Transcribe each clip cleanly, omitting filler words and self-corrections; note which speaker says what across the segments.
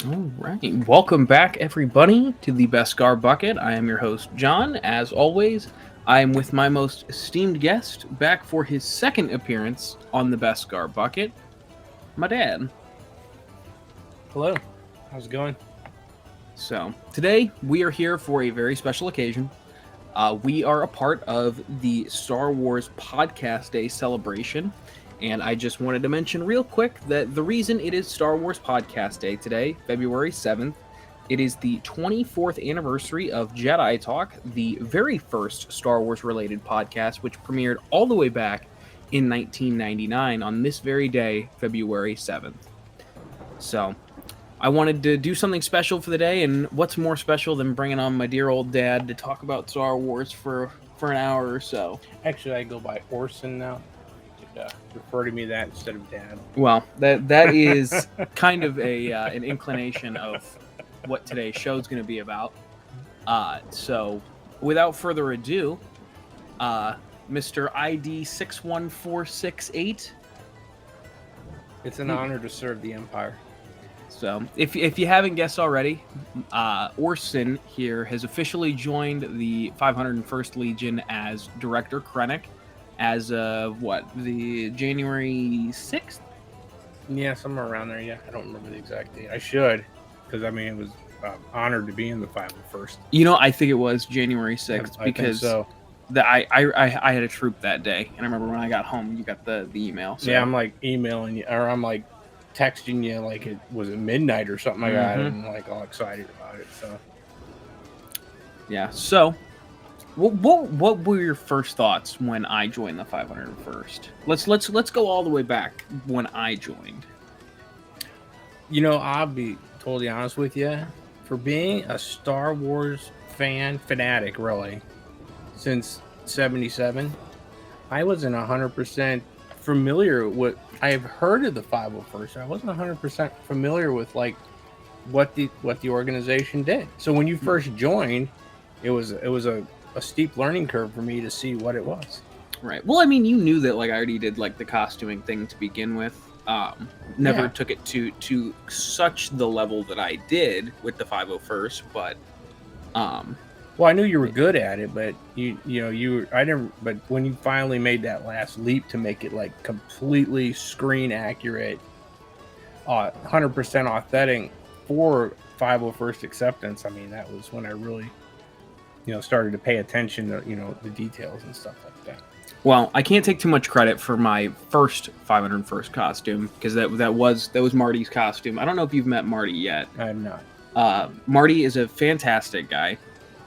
Speaker 1: All right. Welcome back, everybody, to the Beskar Bucket. I am your host, John. As always, I am with my most esteemed guest, back for his second appearance on the Beskar Bucket, my dad.
Speaker 2: Hello, how's it going?
Speaker 1: So, today we are here for a very special occasion. We are a part of the Star Wars Podcast Day celebration. And I just wanted to mention real quick that the reason it is Star Wars Podcast Day today, February 7th, it is the 24th anniversary of Jedi Talk, the very first Star Wars related podcast, which premiered all the way back in 1999 on this very day, February 7th. So, I wanted to do something special for the day, and what's more special than bringing on my dear old dad to talk about Star Wars for an hour or so?
Speaker 2: Actually, I go by Orson now. You could refer to me that instead of Dad.
Speaker 1: Well, that is kind of a an inclination of what today's show is going to be about. So, without further ado, Mr. ID 61468.
Speaker 2: It's an honor to serve the Empire.
Speaker 1: So, if you haven't guessed already, Orson here has officially joined the 501st Legion as Director Krennic as of the January 6th?
Speaker 2: Yeah, somewhere around there. Yeah, I don't remember the exact date. I should, because I mean, it was honored to be in the 501st.
Speaker 1: You know, I think it was January 6th because
Speaker 2: so.
Speaker 1: I had a troop that day, and I remember when I got home, you got the email. So.
Speaker 2: Yeah, I'm like emailing you, or I'm like texting you like it was at midnight or something like that, and I'm like all excited about it. So
Speaker 1: yeah. So what were your first thoughts when I joined the 501st? Let's go all the way back when I joined.
Speaker 2: You know, I'll be totally honest with you. For being a Star Wars fanatic, really, since '77, I wasn't 100% familiar with. I've heard of the 501st. I wasn't 100% familiar with like what the organization did. So when you first joined, it was a steep learning curve for me to see what it was.
Speaker 1: Right. Well, I mean, you knew that like I already did like the costuming thing to begin with. Never took it to such the level that I did with the 501st, but
Speaker 2: well, I knew you were good at it, but I never. But when you finally made that last leap to make it like completely screen accurate, 100% authentic for 501st acceptance, I mean, that was when I really, started to pay attention to the details and stuff like that.
Speaker 1: Well, I can't take too much credit for my first 501st costume because that was Marty's costume. I don't know if you've met Marty yet.
Speaker 2: I have not.
Speaker 1: Marty is a fantastic guy,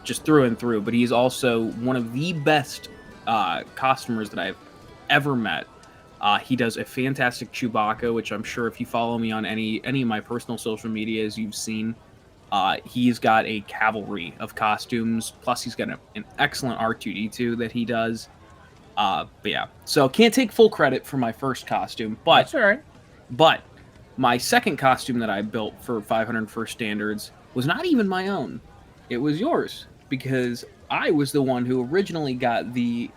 Speaker 1: just through and through. But he's also one of the best costumers that I've ever met. He does a fantastic Chewbacca, which I'm sure if you follow me on any of my personal social medias, you've seen. He's got a cavalry of costumes. Plus, he's got an excellent R2D2 that he does. But yeah, so can't take full credit for my first costume, but
Speaker 2: that's all right.
Speaker 1: But my second costume that I built for 501st standards was not even my own; it was yours because I was the one who originally got the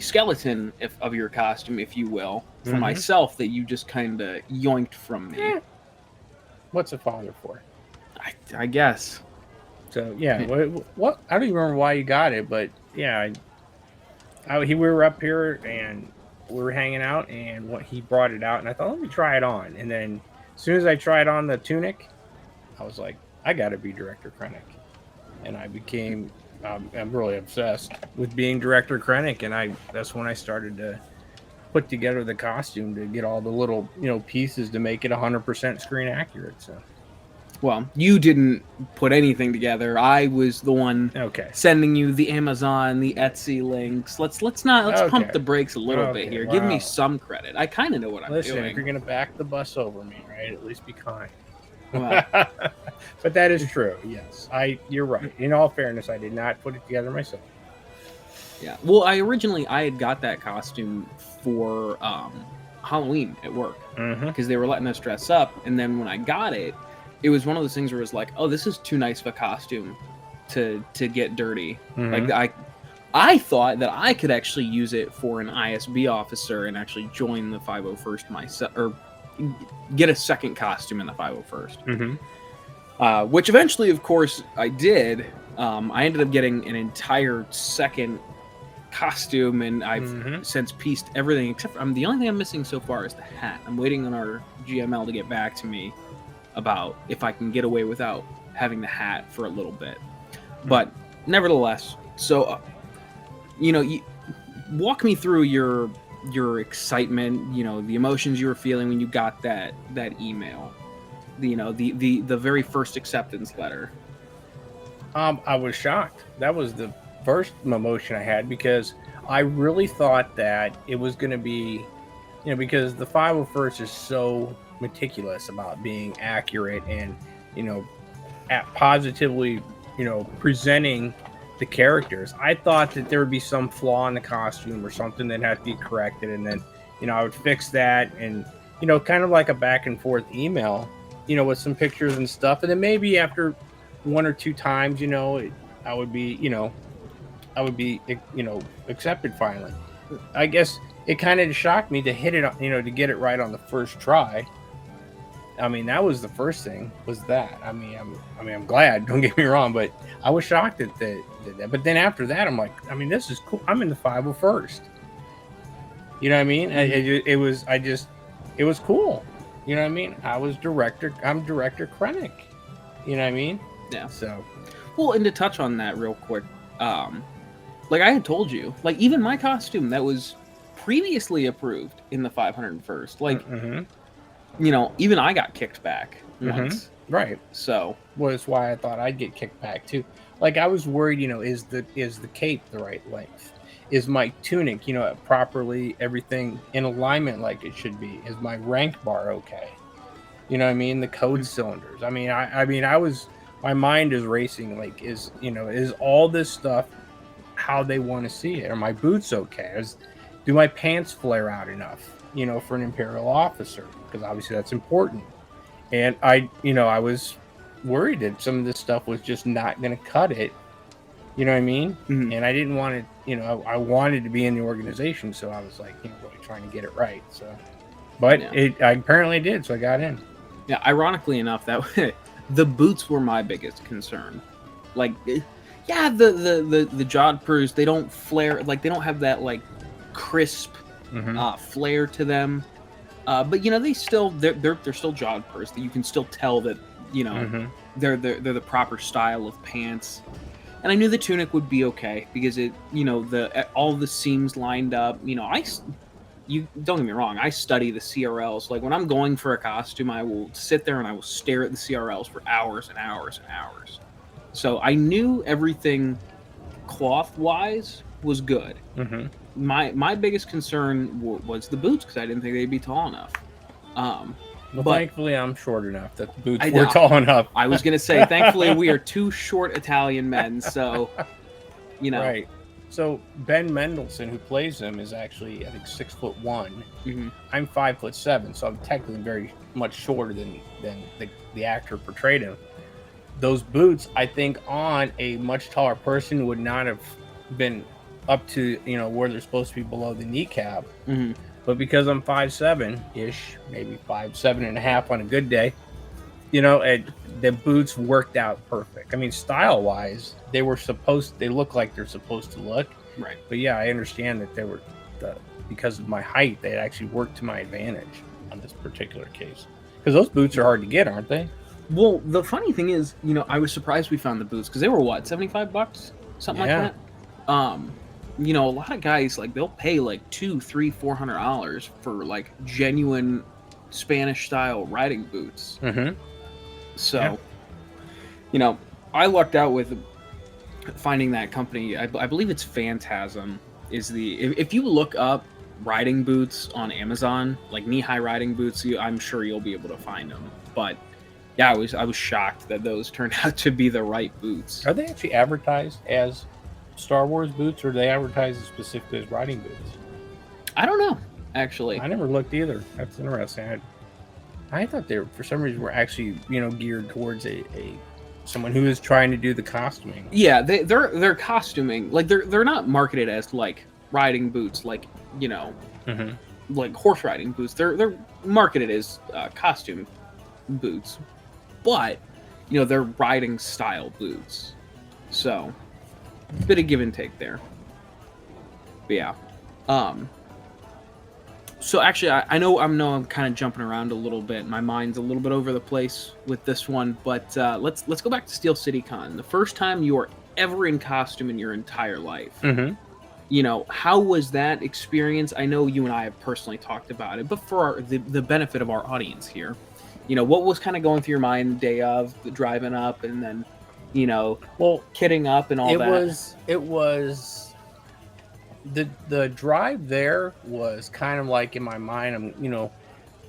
Speaker 1: skeleton of your costume, if you will, for myself that you just kind of yoinked from me.
Speaker 2: What's a father for?
Speaker 1: I guess.
Speaker 2: So yeah, what? I don't even remember why you got it, but yeah. We were up here and we were hanging out, and he brought it out, and I thought, let me try it on. And then as soon as I tried on the tunic, I was like, I got to be Director Krennic. And I became, I'm really obsessed with being Director Krennic, and that's when I started to put together the costume to get all the little pieces to make it 100% screen accurate. So.
Speaker 1: Well, you didn't put anything together. I was the one sending you the Amazon, the Etsy links. Let's pump the brakes a little bit here. Wow. Give me some credit. I kind of know what I'm doing.
Speaker 2: Listen, if you're gonna back the bus over me, right? At least be kind. Wow. But that is true. Yes, you're right. In all fairness, I did not put it together myself.
Speaker 1: Yeah. Well, I had got that costume for Halloween at work because they were letting us dress up, and then when I got it. It was one of those things where it was like, oh, this is too nice of a costume to get dirty. Like I thought that I could actually use it for an ISB officer and actually join the 501st myself, or get a second costume in the 501st.
Speaker 2: Mm-hmm.
Speaker 1: Which eventually, of course, I did. I ended up getting an entire second costume, and I've since pieced everything except for, the only thing I'm missing so far is the hat. I'm waiting on our GML to get back to me about if I can get away without having the hat for a little bit. But nevertheless, so you walk me through your excitement, the emotions you were feeling when you got that email, the very first acceptance letter.
Speaker 2: I was shocked. That was the first emotion I had, because I really thought that it was going to be, because the 501st is so meticulous about being accurate and, positively, presenting the characters. I thought that there would be some flaw in the costume or something that had to be corrected, and then, I would fix that, and, kind of like a back and forth email, with some pictures and stuff, and then maybe after one or two times, I would be accepted finally. I guess it kind of shocked me to hit it, to get it right on the first try. I mean, that was the first thing, was that. I'm glad, don't get me wrong, but I was shocked at that. But then after that, I'm like, this is cool. I'm in the 501st. You know what I mean? It was cool. You know what I mean? I'm Director Krennic. You know what I mean?
Speaker 1: Yeah.
Speaker 2: So,
Speaker 1: well, and to touch on that real quick, like I had told you, like even my costume that was previously approved in the 501st, like, even I got kicked back once.
Speaker 2: Right.
Speaker 1: So,
Speaker 2: well, that's why I thought I'd get kicked back too. Like I was worried, is the cape the right length? Is my tunic, properly, everything in alignment like it should be? Is my rank bar okay? You know what I mean? The code cylinders. My mind is racing. Like, is all this stuff how they want to see it? Are my boots okay? Do my pants flare out enough, for an Imperial officer? Because obviously that's important. And I was worried that some of this stuff was just not going to cut it. You know what I mean? Mm-hmm. And I didn't want to, I wanted to be in the organization. So I was like, really trying to get it right. So, but I apparently did. So I got in.
Speaker 1: Yeah. Ironically enough, that the boots were my biggest concern. Like, yeah, the Jodhpurs, they don't flare, like they don't have that like crisp flare to them. But they still they're still Jodhpurs. That you can still tell that they're the proper style of pants. And I knew the tunic would be okay because it all the seams lined up. You don't get me wrong, I study the CRLs. Like when I'm going for a costume, I will sit there and I will stare at the CRLs for hours and hours and hours. So I knew everything cloth wise was good. My biggest concern was the boots, because I didn't think they'd be tall enough.
Speaker 2: But thankfully I'm short enough that the boots were tall enough.
Speaker 1: I was going to say, thankfully we are two short Italian men, so,
Speaker 2: Right. So Ben Mendelsohn, who plays him, is actually, I think, 6'1". I'm 5'7", so I'm technically very much shorter than the actor portrayed him. Those boots, I think, on a much taller person would not have been up to, where they're supposed to be below the kneecap. But because I'm 5'7" ish, maybe 5'7.5" on a good day, the boots worked out perfect. I mean, style wise, they look like they're supposed to look.
Speaker 1: Right.
Speaker 2: But yeah, I understand that because of my height, they actually worked to my advantage on this particular case. Because those boots are hard to get, aren't they?
Speaker 1: Well, the funny thing is, I was surprised we found the boots, because they were what, $75, something like that. A lot of guys, like, they'll pay like $200, $300, $400 for like genuine Spanish style riding boots. So, I lucked out with finding that company. I believe it's Phantasm. If you look up riding boots on Amazon, like knee-high riding boots, I'm sure you'll be able to find them. But yeah, I was shocked that those turned out to be the right boots.
Speaker 2: Are they actually advertised as Star Wars boots, or do they advertise specifically as riding boots?
Speaker 1: I don't know, actually.
Speaker 2: I never looked either. That's interesting. I thought they, for some reason, were actually geared towards someone who is trying to do the costuming.
Speaker 1: Yeah, they're costuming, like they're not marketed as like riding boots, like like horse riding boots. They're marketed as costume boots, but they're riding style boots. So bit of give and take there. But yeah. So actually, I know I'm kind of jumping around a little bit. My mind's a little bit over the place with this one, but let's go back to Steel City Con. The first time you were ever in costume in your entire life.
Speaker 2: Mm-hmm.
Speaker 1: How was that experience? I know you and I have personally talked about it, but for the benefit of our audience here, what was kind of going through your mind the day of the driving up, and then, kitting up and all that?
Speaker 2: It was. The drive there was kind of like, in my mind,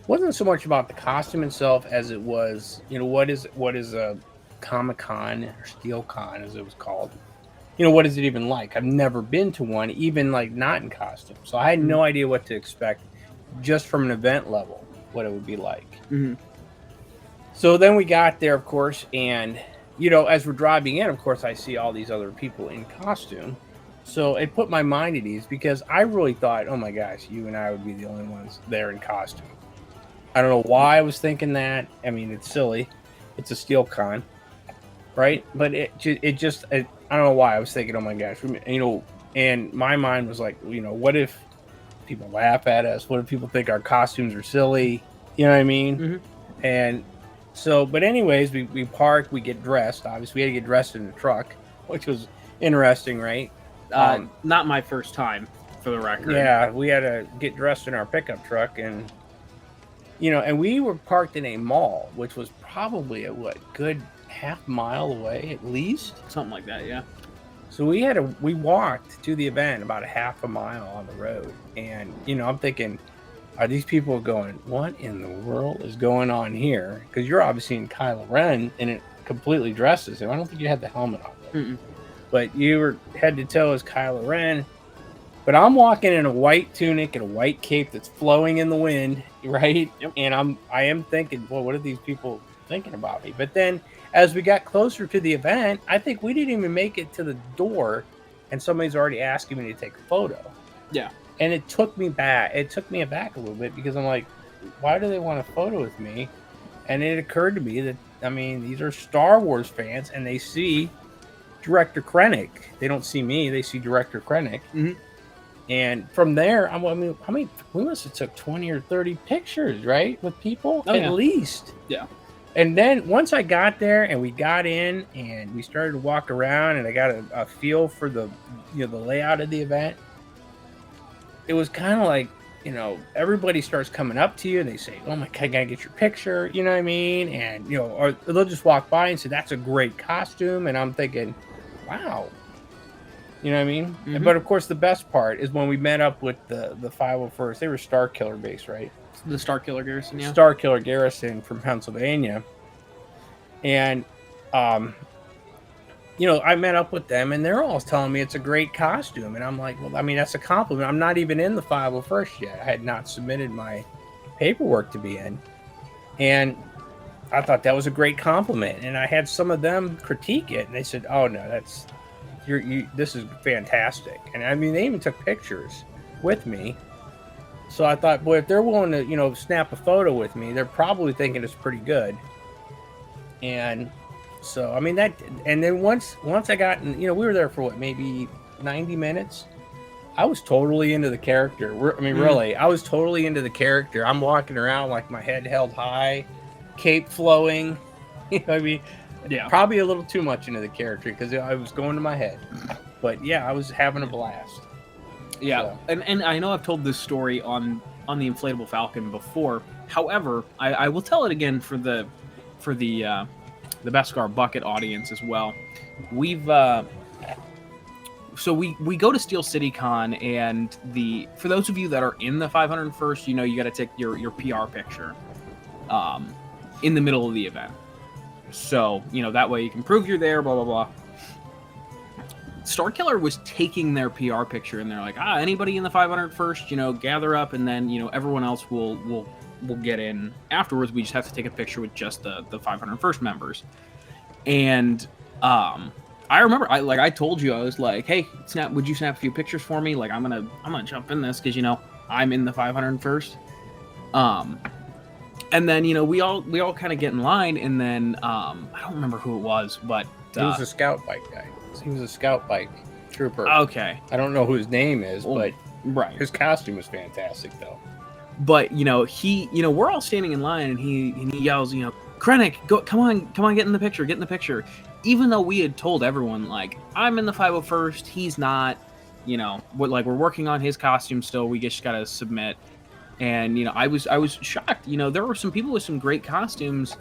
Speaker 2: wasn't so much about the costume itself as it was, what is a Comic-Con or SteelCon as it was called. What is it even like? I've never been to one, even like not in costume. So I had no idea what to expect just from an event level, what it would be like.
Speaker 1: Mm-hmm.
Speaker 2: So then we got there, of course, and, as we're driving in, of course, I see all these other people in costume. So it put my mind at ease because I really thought, oh my gosh, you and I would be the only ones there in costume. I don't know why I was thinking that. I mean, it's silly. It's a SteelCon, right? But I don't know why I was thinking, oh my gosh, and my mind was like, what if people laugh at us? What if people think our costumes are silly? You know what I mean?
Speaker 1: Mm-hmm.
Speaker 2: And so, but anyways, we park, we get dressed. Obviously, we had to get dressed in the truck, which was interesting, right?
Speaker 1: Not my first time, for the record.
Speaker 2: Yeah, we had to get dressed in our pickup truck, and and we were parked in a mall, which was probably a good half mile away at least,
Speaker 1: something like that. Yeah.
Speaker 2: So we walked to the event about a half a mile on the road, and I'm thinking, are these people going, what in the world is going on here? Because you're obviously in Kylo Ren, and it completely dresses him. I don't think you had the helmet on there.
Speaker 1: Mm-mm.
Speaker 2: But you were head to toe as Kylo Ren. But I'm walking in a white tunic and a white cape that's flowing in the wind, right?
Speaker 1: Yep.
Speaker 2: And I am thinking, well, what are these people thinking about me? But then as we got closer to the event, I think we didn't even make it to the door, and somebody's already asking me to take a photo.
Speaker 1: Yeah.
Speaker 2: And it took me aback a little bit, because I'm like, why do they want a photo with me? And it occurred to me that, these are Star Wars fans, and they see Director Krennic. They don't see me. They see Director Krennic.
Speaker 1: Mm-hmm.
Speaker 2: And from there, we must have took 20 or 30 pictures, right? With people, at least.
Speaker 1: Yeah.
Speaker 2: And then once I got there and we got in and we started to walk around, and I got a feel for the layout of the event, it was kind of like, everybody starts coming up to you and they say, oh my God, can I get your picture? You know what I mean? And, or they'll just walk by and say, that's a great costume. And I'm thinking, wow. You know what I mean?
Speaker 1: Mm-hmm.
Speaker 2: But of course, the best part is when we met up with the 501st. They were Starkiller base, right?
Speaker 1: The Starkiller Garrison, yeah.
Speaker 2: Starkiller Garrison from Pennsylvania. And, I met up with them, and they're all telling me it's a great costume. And I'm like, well, that's a compliment. I'm not even in the 501st yet. I had not submitted my paperwork to be in. And I thought that was a great compliment. And I had some of them critique it, and they said, oh, no, this is fantastic. And they even took pictures with me. So I thought, boy, if they're willing to, snap a photo with me, they're probably thinking it's pretty good. And so, and then once I got in, we were there for what, maybe 90 minutes. I was totally into the character. Really, I was totally into the character. I'm walking around like my head held high, cape flowing.
Speaker 1: Yeah.
Speaker 2: Probably a little too much into the character because I was going to my head. But yeah, I was having a blast.
Speaker 1: Yeah,
Speaker 2: So.
Speaker 1: and I know I've told this story on the Inflatable Falcon before. However, I will tell it again for the Beskar Bucket audience as well. We've so we go to Steel City Con, and for those of you that are in the 501st, you got to take your PR picture in the middle of the event. So that way you can prove you're there. Blah blah blah. Starkiller was taking their PR picture, and they're like, anybody in the 501st, gather up, and then everyone else will get in afterwards. We just have to take a picture with just the 501st members. And I remember I told you, I was like, hey, would you snap a few pictures for me? Like, I'm gonna jump in this because I'm in the 501st. And then we all kind of get in line, and then I don't remember who it was, but
Speaker 2: he was a scout bike guy. He was a scout bike trooper.
Speaker 1: Okay.
Speaker 2: I don't know who his name is, but
Speaker 1: right.
Speaker 2: His costume was fantastic, though.
Speaker 1: But he, we're all standing in line, and he yells, Krennic, go, come on, get in the picture. Even though we had told everyone, like, I'm in the 501st, he's not, we're working on his costume still. We just gotta submit. And I was shocked. There were some people with some great costumes,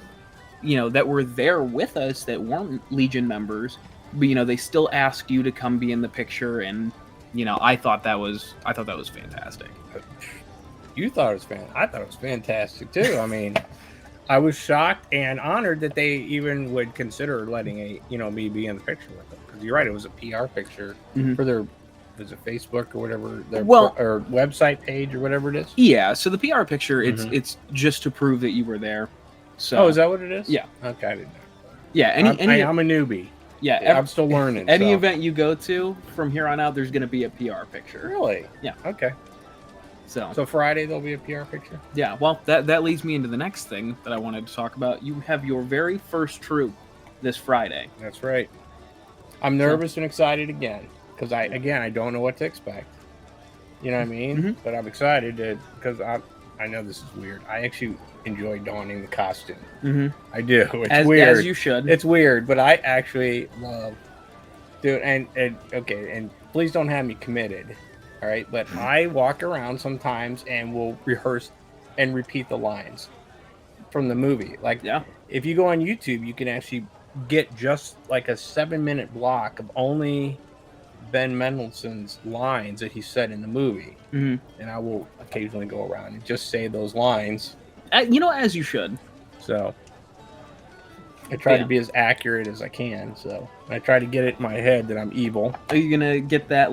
Speaker 1: that were there with us that weren't Legion members, but they still asked you to come be in the picture, and I thought that was fantastic.
Speaker 2: You thought it was fantastic. I thought it was fantastic too. I mean, I was shocked and honored that they even would consider letting me be in the picture with them. Because you're right, it was a PR picture for their. Was it Facebook or whatever, or website page or whatever it is?
Speaker 1: Yeah, so the PR picture, it's just to prove that you were there. So,
Speaker 2: is that what it is?
Speaker 1: Yeah.
Speaker 2: Okay, I didn't know.
Speaker 1: Yeah,
Speaker 2: I'm a newbie.
Speaker 1: Yeah,
Speaker 2: I'm still learning.
Speaker 1: Any event you go to from here on out, there's going to be a PR picture.
Speaker 2: Really?
Speaker 1: Yeah.
Speaker 2: Okay. So Friday there'll be a PR picture?
Speaker 1: Yeah, well, that leads me into the next thing that I wanted to talk about. You have your very first troop this Friday.
Speaker 2: That's right. I'm nervous and excited again. Because I don't know what to expect. You know what I mean?
Speaker 1: Mm-hmm.
Speaker 2: But I'm excited because I know this is weird. I actually enjoy donning the costume.
Speaker 1: Mm-hmm.
Speaker 2: I do. It's weird.
Speaker 1: As you should.
Speaker 2: It's weird, but I actually love doing. And please don't have me committed. All right, but I walk around sometimes and will rehearse and repeat the lines from the movie. Like, if you go on YouTube, you can actually get just like a 7-minute block of only Ben Mendelsohn's lines that he said in the movie, and I will occasionally go around and just say those lines.
Speaker 1: As you should.
Speaker 2: So I try to be as accurate as I can. So I try to get it in my head that I'm evil.
Speaker 1: Are you gonna get that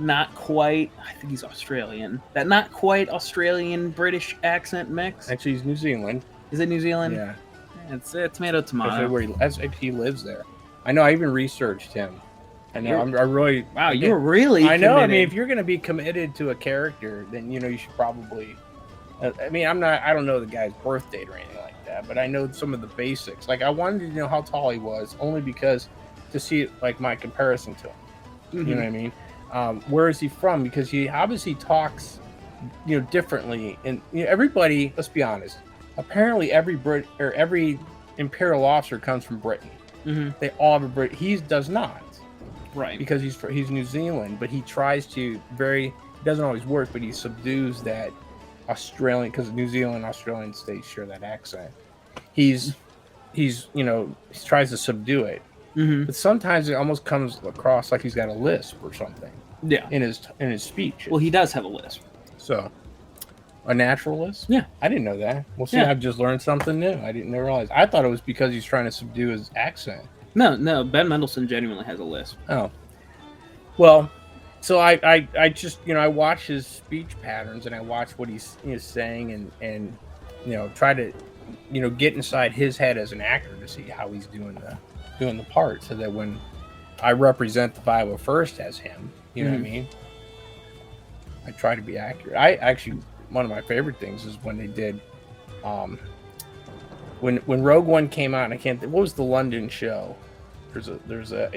Speaker 1: not quite? I think he's Australian. That not quite Australian British accent mix.
Speaker 2: Actually, he's New Zealand.
Speaker 1: Is it New Zealand?
Speaker 2: Yeah.
Speaker 1: It's tomato.
Speaker 2: He lives there. I know. I even researched him. I know. I really.
Speaker 1: Wow, you were really.
Speaker 2: I know.
Speaker 1: Committed.
Speaker 2: I mean, if you're going to be committed to a character, then you should probably. I mean, I don't know the guy's birth date or anything like that, but I know some of the basics. Like, I wanted to know how tall he was, only because to see my comparison to him. You know what I mean? Where is he from? Because he obviously talks, differently. And everybody. Let's be honest. Apparently, every imperial officer comes from Britain. They all have a He does not.
Speaker 1: Right.
Speaker 2: Because he's New Zealand, but he tries to it doesn't always work, but he subdues that Australian, because New Zealand and Australian states share that accent. He tries to subdue it. But sometimes it almost comes across like he's got a lisp or something.
Speaker 1: Yeah.
Speaker 2: In his speech.
Speaker 1: Well, he does have a lisp.
Speaker 2: So a natural lisp?
Speaker 1: Yeah.
Speaker 2: I didn't know that. Well, see, I've just learned something new. I didn't realize. I thought it was because he's trying to subdue his accent.
Speaker 1: No, Ben Mendelsohn genuinely has a lisp.
Speaker 2: Oh. Well, so I just, I watch his speech patterns, and I watch what he's saying, and try to, get inside his head as an actor to see how he's doing the part, so that when I represent the 501st as him, you know what I mean? I try to be accurate. I actually, one of my favorite things is when they did, when Rogue One came out, and I can't think, what was the London show? There's a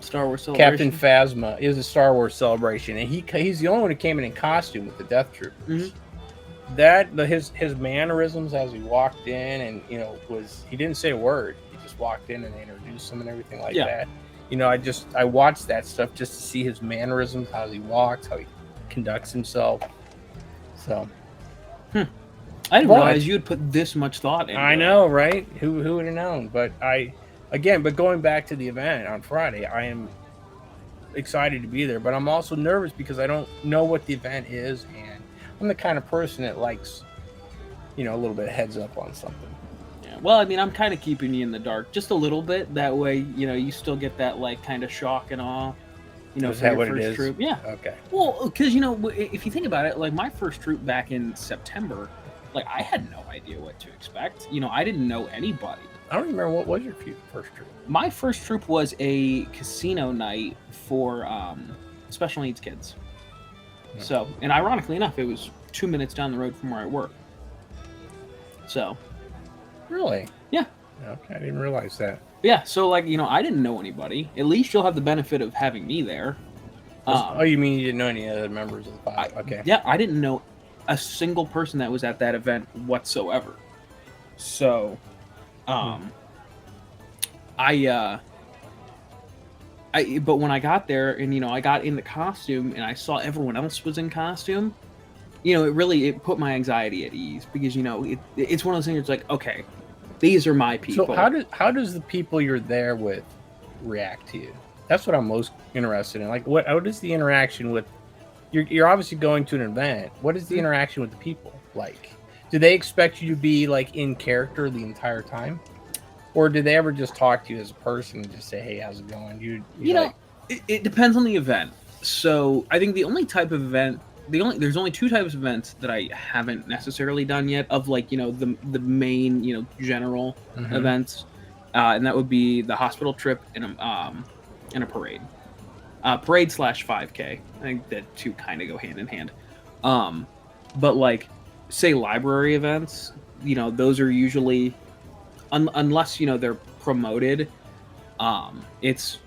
Speaker 1: Star Wars Celebration.
Speaker 2: Captain Phasma is a Star Wars Celebration, and he's the only one who came in costume with the Death Troopers. His mannerisms as he walked in, and he didn't say a word. He just walked in and they introduced him and everything like that. I watched that stuff just to see his mannerisms, how he walks, how he conducts himself. So.
Speaker 1: I didn't realize you would put this much thought into it.
Speaker 2: I know, right? Who would have known? But but going back to the event on Friday, I am excited to be there, but I'm also nervous because I don't know what the event is, and I'm the kind of person that likes, a little bit of heads up on something.
Speaker 1: Yeah. Well, I mean, I'm kind of keeping you in the dark just a little bit. That way, you still get that kind of shock and awe.
Speaker 2: Is that what it is?
Speaker 1: Troop. Yeah.
Speaker 2: Okay.
Speaker 1: Well, because if you think about it, my first troop back in September, I had no idea what to expect. I didn't know anybody.
Speaker 2: I don't remember what was your first troop.
Speaker 1: My first troop was a casino night for special needs kids. So, and ironically enough, it was 2 minutes down the road from where I work. So,
Speaker 2: Really?
Speaker 1: yeah.
Speaker 2: Okay, I didn't realize that.
Speaker 1: Yeah, so like, I didn't know anybody. At least you'll have the benefit of having me there.
Speaker 2: Oh, you mean you didn't know any other members of the pod? Okay.
Speaker 1: Yeah, I didn't know a single person that was at that event whatsoever. So, but when I got there and I got in the costume and I saw everyone else was in costume, it put my anxiety at ease because it's one of those things. It's like, okay, these are my people.
Speaker 2: So how does the people you're there with react to you? That's what I'm most interested in. Like, what is the interaction with? You're obviously going to an event. What is the interaction with the people like? Do they expect you to be like in character the entire time? Or did they ever just talk to you as a person and just say, "Hey, how's it going?"
Speaker 1: It depends on the event. So I think the only type of event, there's only two types of events that I haven't necessarily done yet. Of like the main general events, and that would be the hospital trip and a parade, parade / 5K. I think the two kind of go hand in hand. But like say library events, those are usually. Unless they're promoted, it's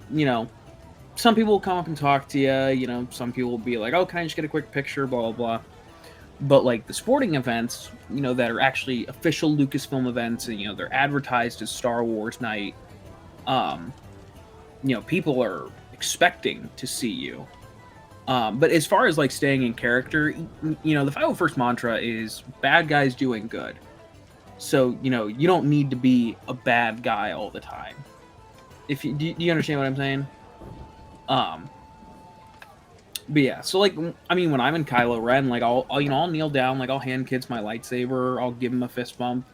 Speaker 1: some people will come up and talk to you. Some people will be like, "Oh, can I just get a quick picture?" Blah blah blah. But like the sporting events, that are actually official Lucasfilm events, and they're advertised as Star Wars Night. People are expecting to see you. But as far as like staying in character, the 501st mantra is bad guys doing good. So, you don't need to be a bad guy all the time. Do you understand what I'm saying? But yeah, so like, I mean, when I'm in Kylo Ren, like I'll kneel down, like I'll hand kids my lightsaber, I'll give them a fist bump.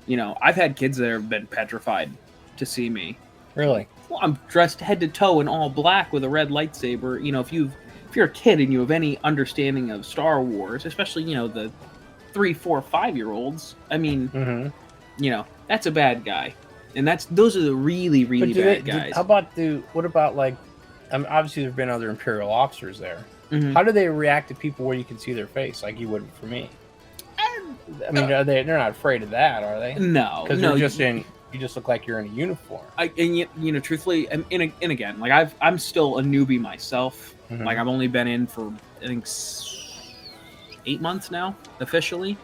Speaker 1: I've had kids that have been petrified to see me.
Speaker 2: Really?
Speaker 1: Well, I'm dressed head to toe in all black with a red lightsaber. If you're a kid and you have any understanding of Star Wars, especially, the 3, 4, 5-year-olds. I mean, that's a bad guy, and those are the really, really bad guys.
Speaker 2: What about like? Obviously, there've been other Imperial officers there.
Speaker 1: Mm-hmm.
Speaker 2: How do they react to people where you can see their face, like you would for me? I mean, they're not afraid of that, are they?
Speaker 1: No,
Speaker 2: because you just look like you're in a uniform.
Speaker 1: Truthfully, and again, like I'm still a newbie myself.
Speaker 2: Mm-hmm.
Speaker 1: Like I've only been in for I think 8 months now officially,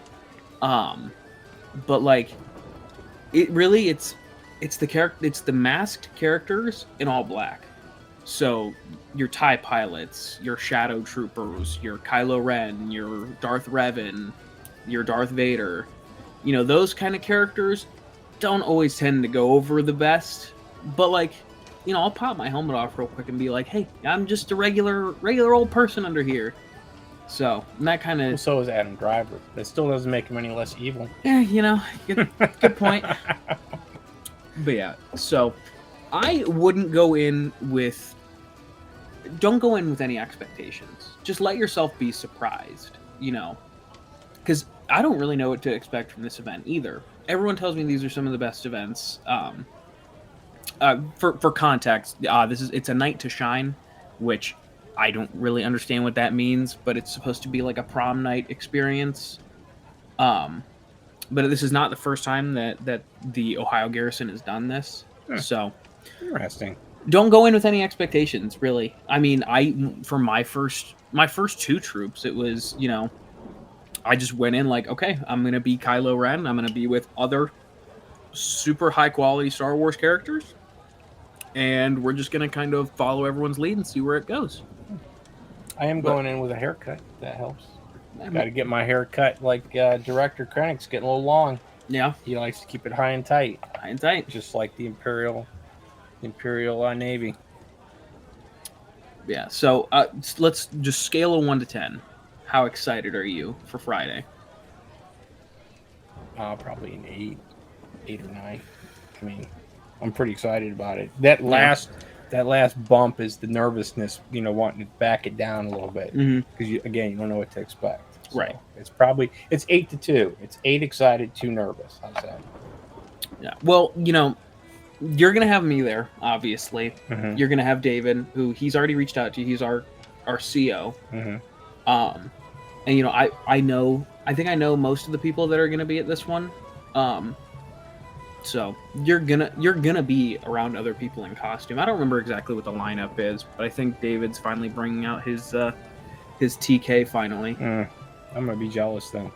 Speaker 1: but like it's the masked characters in all black. So your TIE pilots, your Shadow Troopers, your Kylo Ren, your Darth Revan, your Darth Vader, those kind of characters don't always tend to go over the best. But like, I'll pop my helmet off real quick and be like, "Hey, I'm just a regular old person under here." So, and that kind of...
Speaker 2: Well, so is Adam Driver. That still doesn't make him any less evil.
Speaker 1: Yeah, good point. But yeah, so I wouldn't go in with... Don't go in with any expectations. Just let yourself be surprised, Because I don't really know what to expect from this event either. Everyone tells me these are some of the best events. For context, it's a night to shine, which... I don't really understand what that means, but it's supposed to be like a prom night experience. But this is not the first time that the Ohio Garrison has done this. So
Speaker 2: interesting.
Speaker 1: Don't go in with any expectations, really. I mean, for my first 2 troops, it was, I just went in like, okay, I'm going to be Kylo Ren. I'm going to be with other super high quality Star Wars characters. And we're just going to kind of follow everyone's lead and see where it goes.
Speaker 2: I am going in with a haircut. That helps. Got to get my hair cut like Director Krennic's getting a little long.
Speaker 1: Yeah.
Speaker 2: He likes to keep it high and tight.
Speaker 1: High and tight.
Speaker 2: Just like the Imperial Navy.
Speaker 1: Yeah, so let's just scale of 1 to 10. How excited are you for Friday?
Speaker 2: Probably an 8 or 9. I mean, I'm pretty excited about it. That last bump is the nervousness, wanting to back it down a little bit because you don't know what to expect. So
Speaker 1: right.
Speaker 2: It's 8 to 2. It's 8 excited, 2 nervous. How's that?
Speaker 1: Yeah. Well, you're gonna have me there. Obviously, you're gonna have David, who he's already reached out to. He's our CO. And I think I know most of the people that are going to be at this one. So you're gonna be around other people in costume. I don't remember exactly what the lineup is, but I think David's finally bringing out his TK finally.
Speaker 2: I'm gonna be jealous then.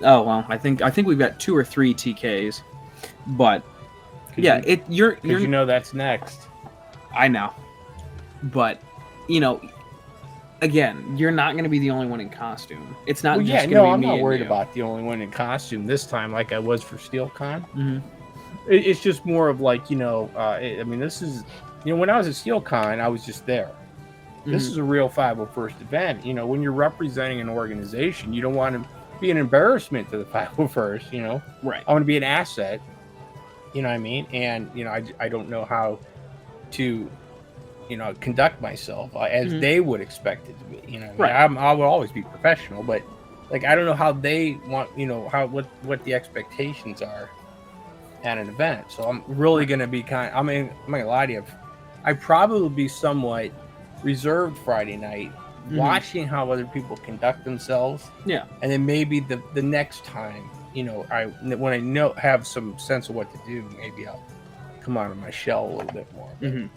Speaker 1: Oh well, I think we've got 2 or 3 TKs, but yeah, you're
Speaker 2: that's next.
Speaker 1: I know, but again, you're not going to be the only one in costume. It's not.
Speaker 2: I'm not worried about the only one in costume this time, like I was for SteelCon.
Speaker 1: Mm-hmm.
Speaker 2: It's just more of like this is when I was at SteelCon, I was just there. This is a real 501st event. When you're representing an organization, you don't want to be an embarrassment to the 501st.
Speaker 1: Right.
Speaker 2: I want to be an asset. You know what I mean? And I don't know how to conduct myself as they would expect it to be.
Speaker 1: Right.
Speaker 2: I will always be professional, but like I don't know how they want what the expectations are at an event. So I'm really going to be I'm not gonna lie to you. I'd probably be somewhat reserved Friday night, watching how other people conduct themselves.
Speaker 1: Yeah.
Speaker 2: And then maybe the next time, when I have some sense of what to do, maybe I'll come out of my shell a little bit more.
Speaker 1: Mm-hmm.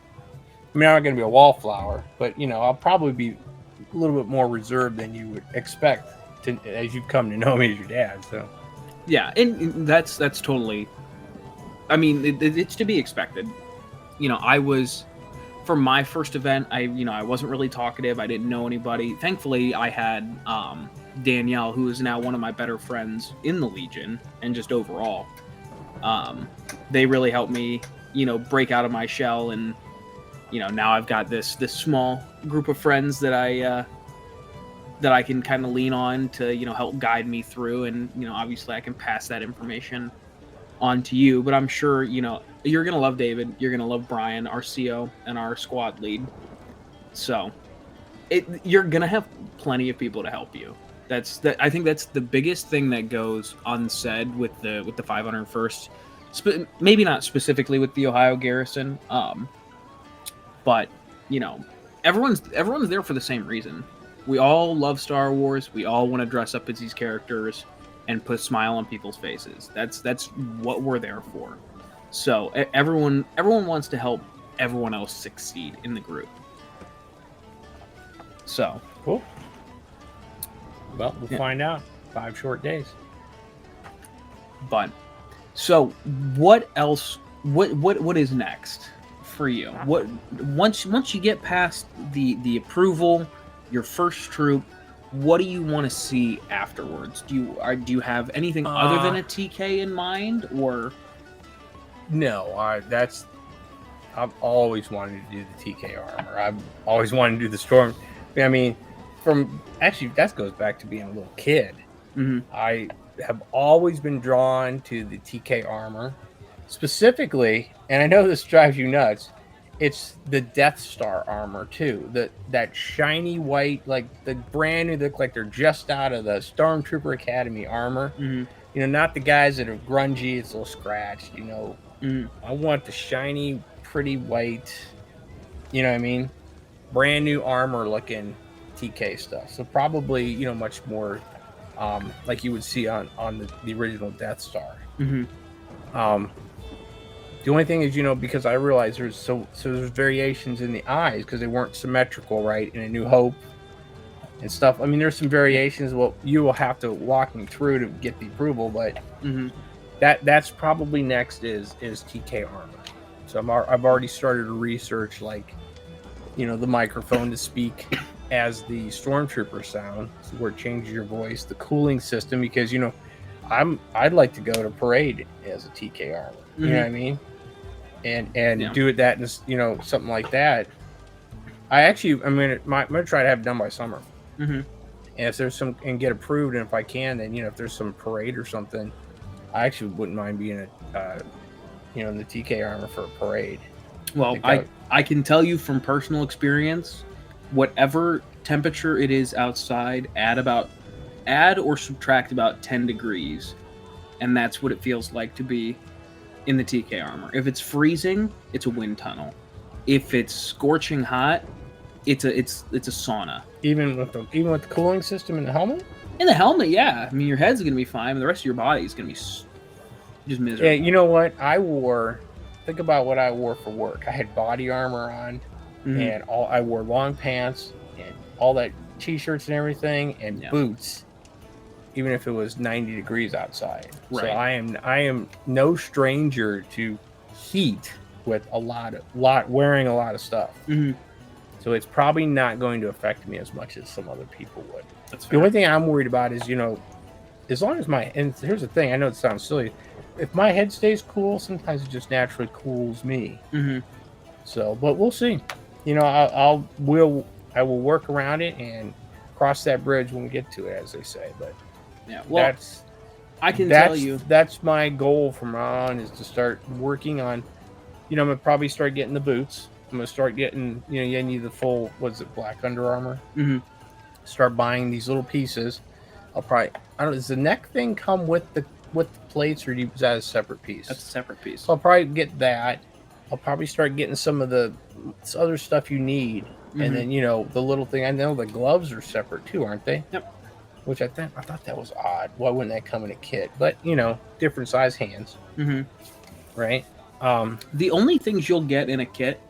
Speaker 2: I'm not going to be a wallflower, but I'll probably be a little bit more reserved than you would expect as you come to know me as your dad. So
Speaker 1: yeah, and that's totally. I mean, it's to be expected. I was for my first event. I wasn't really talkative. I didn't know anybody. Thankfully, I had Danielle, who is now one of my better friends in the Legion, and just overall, they really helped me, break out of my shell, and now I've got this small group of friends that I can kind of lean on to help guide me through, and obviously I can pass that information on to you. But I'm sure you're gonna love David, you're gonna love Brian, our CO and our squad lead. So you're gonna have plenty of people to help you. I think that's the biggest thing that goes unsaid with the 501st. Maybe not specifically with the Ohio Garrison, but everyone's there for the same reason. We all love Star Wars. We all want to dress up as these characters and put a smile on people's faces. That's what we're there for. So everyone wants to help everyone else succeed in the group. So
Speaker 2: cool. Well, we'll find out. 5 short days.
Speaker 1: But so what else? What is next for you? What once you get past the approval, your first troop, what do you want to see afterwards? Do you have anything other than a TK in mind, or?
Speaker 2: No, I've always wanted to do the TK armor. I've always wanted to do the storm. I mean, that goes back to being a little kid.
Speaker 1: Mm-hmm.
Speaker 2: I have always been drawn to the TK armor, specifically, and I know this drives you nuts. It's the Death Star armor too. That shiny white, like the brand new, look like they're just out of the Stormtrooper Academy armor.
Speaker 1: Mm-hmm.
Speaker 2: Not the guys that are grungy. It's a little scratched.
Speaker 1: Mm-hmm.
Speaker 2: I want the shiny, pretty white. You know what I mean? Brand new armor looking TK stuff. So probably much more like you would see on the original Death Star.
Speaker 1: Mm-hmm.
Speaker 2: The only thing is, because I realize there's variations in the eyes because they weren't symmetrical, right? In A New Hope and stuff. I mean, there's some variations. Well, you will have to walk me through to get the approval, but that's probably next is TK armor. So I've already started to research the microphone to speak as the Stormtrooper sound, so where it changes your voice, the cooling system, because I'd like to go to parade as a TK armor. You know what I mean? And do it that, something like that. I'm gonna try to have it done by summer.
Speaker 1: Mm-hmm.
Speaker 2: And if there's and get approved, and if I can, then if there's some parade or something, I actually wouldn't mind being in the TK armor for a parade.
Speaker 1: Well, I can tell you from personal experience, whatever temperature it is outside, add or subtract about 10 degrees, and that's what it feels like to be in the TK armor. If it's freezing, it's a wind tunnel. If it's scorching hot, it's a sauna.
Speaker 2: Even with the cooling system in the helmet.
Speaker 1: In the helmet, yeah. I mean, your head's gonna be fine, but the rest of your body is gonna be just miserable.
Speaker 2: Yeah, you know what? Think about what I wore for work. I had body armor on, and I wore long pants and all that t-shirts and everything, and boots, even if it was 90 degrees outside.
Speaker 1: Right.
Speaker 2: So I am no stranger to heat with wearing a lot of stuff. So it's probably not going to affect me as much as some other people would.
Speaker 1: That's fair.
Speaker 2: The only thing I'm worried about is, as long as and here's the thing, I know it sounds silly, if my head stays cool, sometimes it just naturally cools me. So, but we'll see. I will work around it and cross that bridge when we get to it, as they say. But
Speaker 1: yeah, well, I can tell you
Speaker 2: that's my goal from now on, is to start working on. I'm gonna probably start getting the boots. I'm gonna start getting, you need the full, black Under Armour. Start buying these little pieces. I'll probably, I don't know, does the neck thing come with the plates, or is that a separate piece?
Speaker 1: That's a separate piece.
Speaker 2: So I'll probably get that. I'll probably start getting some of the other stuff you need. And then, the little thing, I know the gloves are separate too, aren't they?
Speaker 1: Yep.
Speaker 2: Which I thought that was odd. Why wouldn't that come in a kit? But, different size hands. Right?
Speaker 1: The only things you'll get in a kit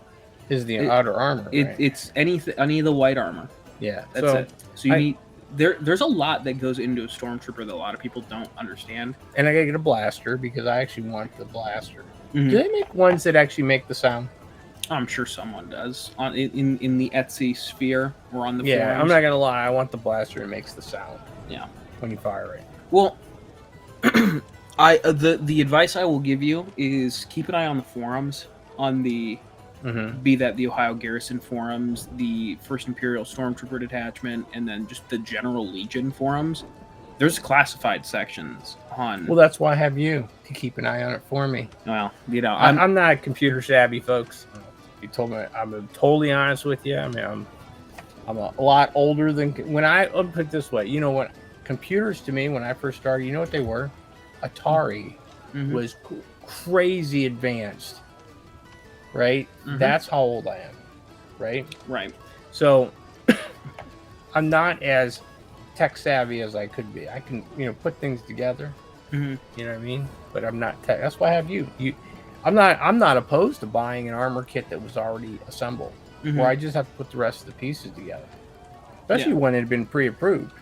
Speaker 2: is the outer armor. Right?
Speaker 1: It's any of the white armor.
Speaker 2: Yeah.
Speaker 1: That's it. So you need... There's a lot that goes into a stormtrooper that a lot of people don't understand.
Speaker 2: And I gotta get a blaster, because I actually want the blaster. Do they make ones that actually make the sound?
Speaker 1: I'm sure someone does in the Etsy sphere or on the forums.
Speaker 2: I'm not gonna lie, I want the blaster that makes the sound.
Speaker 1: Yeah,
Speaker 2: when you fire it.
Speaker 1: Well, the advice I will give you is keep an eye on the forums, on the be that the Ohio Garrison forums, the 1st Imperial Stormtrooper Detachment, and then just the General Legion forums. There's classified sections on. Well,
Speaker 2: that's why I have you to keep an eye on it for me.
Speaker 1: Well,
Speaker 2: I'm not computer savvy, folks. You told me, I'm totally honest with you. I mean, I'm a lot older than I'll put it this way. You know what? Computers to me, when I first started, you know what they were? Atari was crazy advanced. Right? That's how old I am. Right?
Speaker 1: Right.
Speaker 2: So I'm not as tech savvy as I could be. I can, put things together. You know what I mean? But I'm not tech. That's why I have you. I'm not opposed to buying an armor kit that was already assembled, where I just have to put the rest of the pieces together. Especially when it had been pre-approved.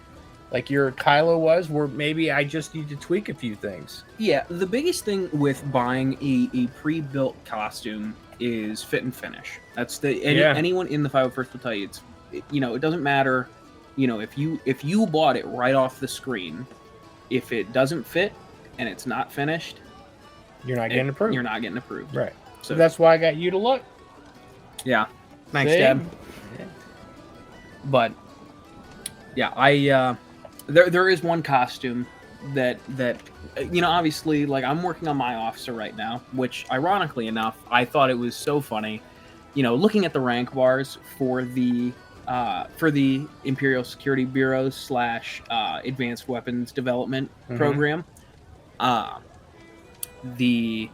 Speaker 2: Like your Kylo was, where maybe I just need to tweak a few things.
Speaker 1: Yeah, the biggest thing with buying a pre-built costume is fit and finish. That's anyone in the 501st will tell you. It doesn't matter. If you bought it right off the screen, if it doesn't fit and it's not finished,
Speaker 2: you're not getting approved.
Speaker 1: You're not getting approved.
Speaker 2: Right. So that's why I got you to look.
Speaker 1: Yeah. Thanks, Dad. Yeah. But yeah, there is one costume that obviously, like, I'm working on my officer right now, which ironically enough, I thought it was so funny, looking at the rank bars for the Imperial Security Bureau / Advanced Weapons Development Program. The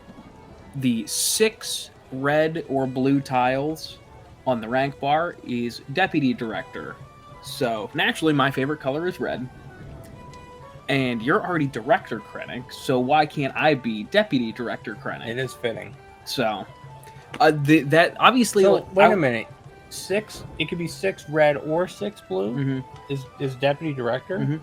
Speaker 1: 6 red or blue tiles on the rank bar is Deputy Director. So naturally, my favorite color is red. And you're already Director Krennic, so why can't I be Deputy Director Krennic?
Speaker 2: It is fitting.
Speaker 1: So, that obviously.
Speaker 2: So, wait a minute. 6. It could be 6 red or 6 blue. Is Deputy Director?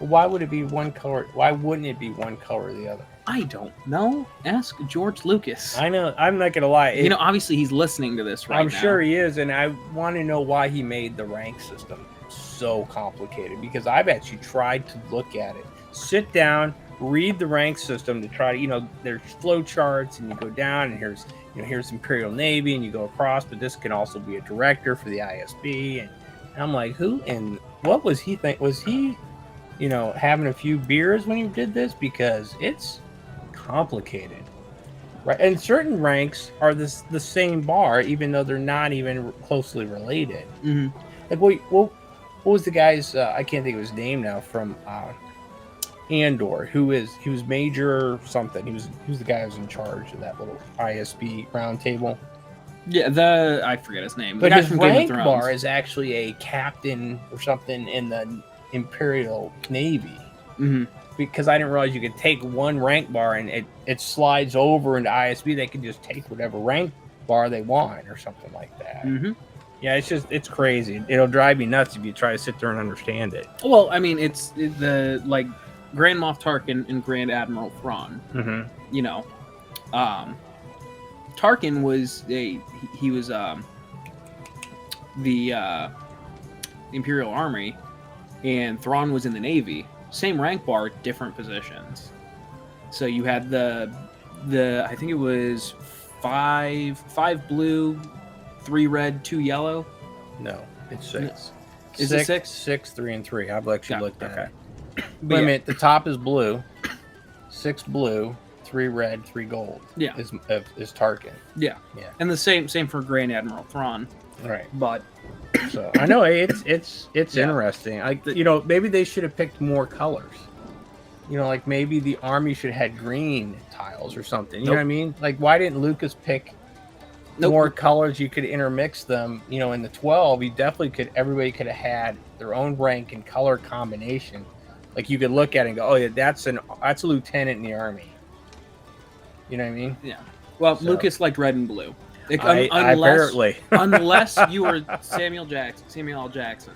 Speaker 2: Why would it be one color? Why wouldn't it be one color or the other?
Speaker 1: I don't know. Ask George Lucas.
Speaker 2: I know. I'm not gonna lie.
Speaker 1: Obviously he's listening to this right now.
Speaker 2: I'm sure he is, and I want to know why he made the rank system so complicated, because I've actually tried to look at it, sit down, read the rank system to try to, there's flow charts, and you go down, and here's Imperial Navy, and you go across, but this can also be a director for the ISB, and I'm like, who and what was he think? Was he, having a few beers when he did this? Because it's complicated, right? And certain ranks are the same bar, even though they're not even closely related. Like, what was the guy's? I can't think of his name now. From Andor, he was Major something. He was the guy who was in charge of that little ISB round table.
Speaker 1: Yeah, I forget his name.
Speaker 2: But
Speaker 1: The guy
Speaker 2: his
Speaker 1: from Game of
Speaker 2: rank
Speaker 1: Thrones.
Speaker 2: bar is actually a captain or something in the Imperial Navy.
Speaker 1: Mhm.
Speaker 2: Because I didn't realize you could take one rank bar and it slides over into ISB. They can just take whatever rank bar they want or something like that.
Speaker 1: Mhm.
Speaker 2: Yeah, it's crazy. It'll drive me nuts if you try to sit there and understand it.
Speaker 1: Well, I mean, it's the like Grand Moff Tarkin and Grand Admiral Thrawn.
Speaker 2: Mm-hmm.
Speaker 1: You know, Tarkin was he was the Imperial Army, and Thrawn was in the Navy. Same rank bar, different positions. So you had the I think it was five blue, 3 red, 2 yellow.
Speaker 2: No, it's 6.
Speaker 1: Is it 6?
Speaker 2: 6, 3, and 3. I've actually
Speaker 1: Yeah,
Speaker 2: looked at
Speaker 1: okay.
Speaker 2: it.
Speaker 1: But
Speaker 2: Wait a
Speaker 1: yeah.
Speaker 2: minute. The top is blue. 6 blue, 3 red, 3 gold.
Speaker 1: Yeah.
Speaker 2: Is Tarkin.
Speaker 1: Yeah.
Speaker 2: Yeah.
Speaker 1: And the same for Grand Admiral Thrawn.
Speaker 2: Right.
Speaker 1: But
Speaker 2: So I know it's
Speaker 1: Yeah.
Speaker 2: interesting. Maybe they should have picked more colors. Like maybe the army should have had green tiles or something. You know what I mean? Like, why didn't Lucas pick more colors? You could intermix them. In the 12, everybody could have had their own rank and color combination. Like you could look at it and go, oh yeah, that's a lieutenant in the army. You know what I mean?
Speaker 1: Yeah. Well,
Speaker 2: So-
Speaker 1: Lucas liked red and blue.
Speaker 2: Apparently.
Speaker 1: Unless you were Samuel L. Jackson.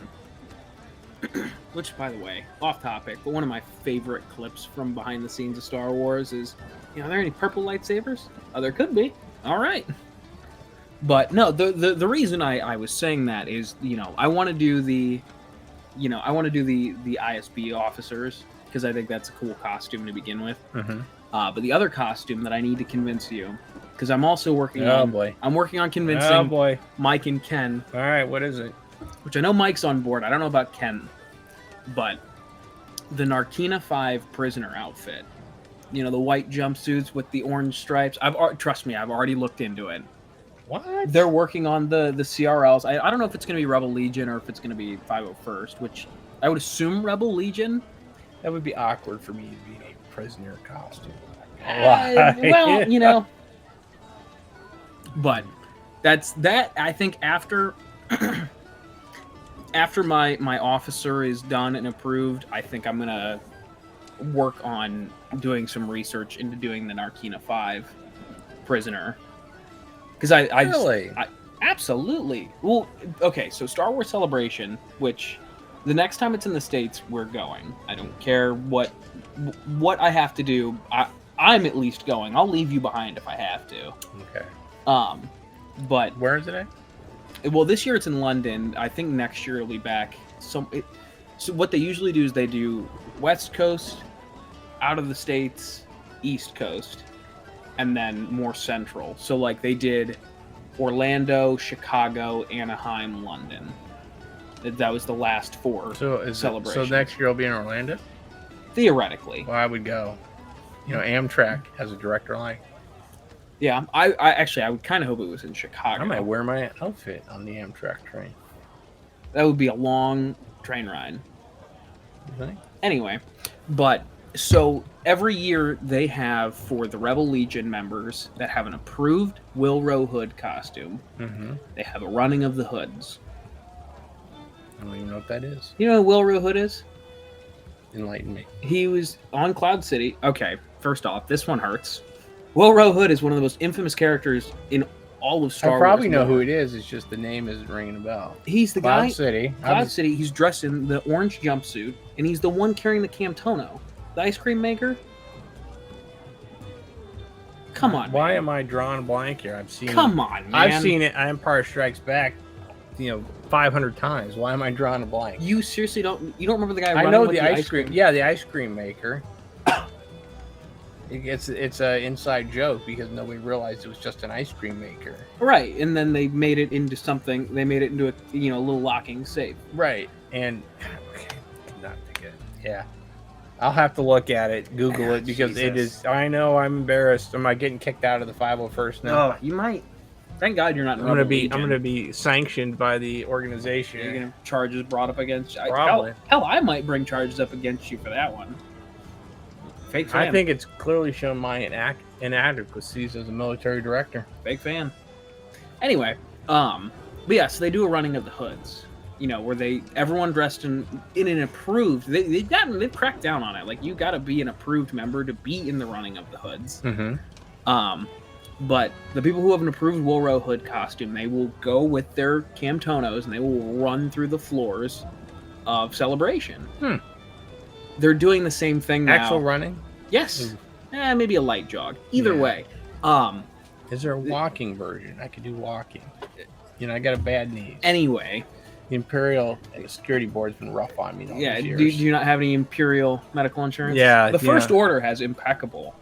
Speaker 1: Which, by the way, off topic, but one of my favorite clips from behind the scenes of Star Wars is, are there any purple lightsabers? Oh, there could be. All right. But no, the reason I was saying that is, I want to do the ISB officers because I think that's a cool costume to begin with.
Speaker 2: Mm-hmm.
Speaker 1: But the other costume that I need to convince you, because I'm also working
Speaker 2: Oh boy.
Speaker 1: I'm working on
Speaker 2: Oh
Speaker 1: convincing
Speaker 2: boy.
Speaker 1: Mike and Ken,
Speaker 2: All right. What is it?
Speaker 1: which I know Mike's on board. I don't know about Ken, but the Narkina 5 prisoner outfit. The white jumpsuits with the orange stripes. Trust me, I've already looked into it.
Speaker 2: What?
Speaker 1: They're working on the CRLs. I don't know if it's going to be Rebel Legion or if it's going to be 501st, which I would assume Rebel Legion.
Speaker 2: That would be awkward for me to be in a prisoner costume.
Speaker 1: Well, but that. I think after my officer is done and approved, I think I'm gonna work on doing some research into doing the Narkina 5 prisoner, because I
Speaker 2: Really?
Speaker 1: absolutely. Well, okay, so Star Wars Celebration, which the next time it's in the States, we're going. I don't care what I have to do. I'm at least going. I'll leave you behind if I have to.
Speaker 2: Okay.
Speaker 1: But
Speaker 2: Where is it at?
Speaker 1: well, this year it's in London. I think next year it'll be back. So what they usually do is they do West Coast, out of the States, East Coast, and then more central. So like they did Orlando, Chicago, Anaheim, London. That was the last 4 celebrations.
Speaker 2: So next year I'll be in Orlando?
Speaker 1: Theoretically.
Speaker 2: Well, I would go. Amtrak has a director line.
Speaker 1: Yeah, I would kind of hope it was in Chicago.
Speaker 2: I might wear my outfit on the Amtrak train.
Speaker 1: That would be a long train ride.
Speaker 2: You think?
Speaker 1: Anyway, but so every year they have, for the Rebel Legion members that have an approved Wilro Hood costume,
Speaker 2: Mm-hmm.
Speaker 1: they have a running of the hoods.
Speaker 2: I don't even know what that is.
Speaker 1: You know who Wilro Hood is?
Speaker 2: Enlighten me.
Speaker 1: He was on Cloud City. Okay, first off, this one hurts. Wilro Hood is one of the most infamous characters in all of Star Wars.
Speaker 2: I probably know
Speaker 1: lore.
Speaker 2: who it is. It's just the name isn't ringing a bell.
Speaker 1: He's the
Speaker 2: Cloud
Speaker 1: guy.
Speaker 2: City.
Speaker 1: Cloud City. He's dressed in the orange jumpsuit, and he's the one carrying the Camtono, the ice cream maker. Come on.
Speaker 2: Why
Speaker 1: man.
Speaker 2: am I drawing a blank here? I've seen.
Speaker 1: Come on, man.
Speaker 2: I've seen it. Empire Strikes Back. 500 times. Why am I drawing a blank?
Speaker 1: You seriously don't? You don't remember the guy?
Speaker 2: I
Speaker 1: running
Speaker 2: know
Speaker 1: with
Speaker 2: the ice cream. Yeah, the ice cream maker. It's an inside joke because nobody realized it was just an ice cream maker.
Speaker 1: Right, and then they made it into something. They made it into a little locking safe.
Speaker 2: Right, and not think it. Yeah, I'll have to look at it, Google it because it
Speaker 1: Jesus.
Speaker 2: is. I know I'm embarrassed. Am I getting kicked out of the 501st now?
Speaker 1: Oh, you might. Thank God you're not. In
Speaker 2: I'm
Speaker 1: Rebel Legion.
Speaker 2: gonna be sanctioned by the organization.
Speaker 1: You're gonna have charges brought up against you.
Speaker 2: Probably.
Speaker 1: Hell, I might bring charges up against you for that one. Fake fan.
Speaker 2: I think it's clearly shown my inadequacies as a military director.
Speaker 1: Fake fan. Anyway, but yeah, so they do a running of the hoods. Where everyone dressed in an approved. They've cracked down on it. Like, you got to be an approved member to be in the running of the hoods.
Speaker 2: Mm-hmm.
Speaker 1: But the people who have an approved Wool Row hood costume, they will go with their Camtonos and they will run through the floors of Celebration. They're doing the same thing now.
Speaker 2: Actual running?
Speaker 1: Yes. Maybe a light jog. Either way.
Speaker 2: Is there a walking version? I could do walking. I got a bad knee.
Speaker 1: Anyway.
Speaker 2: The Imperial Security Board's been rough on me.
Speaker 1: Yeah, do you not have any Imperial medical insurance?
Speaker 2: Yeah.
Speaker 1: The First Order has impeccable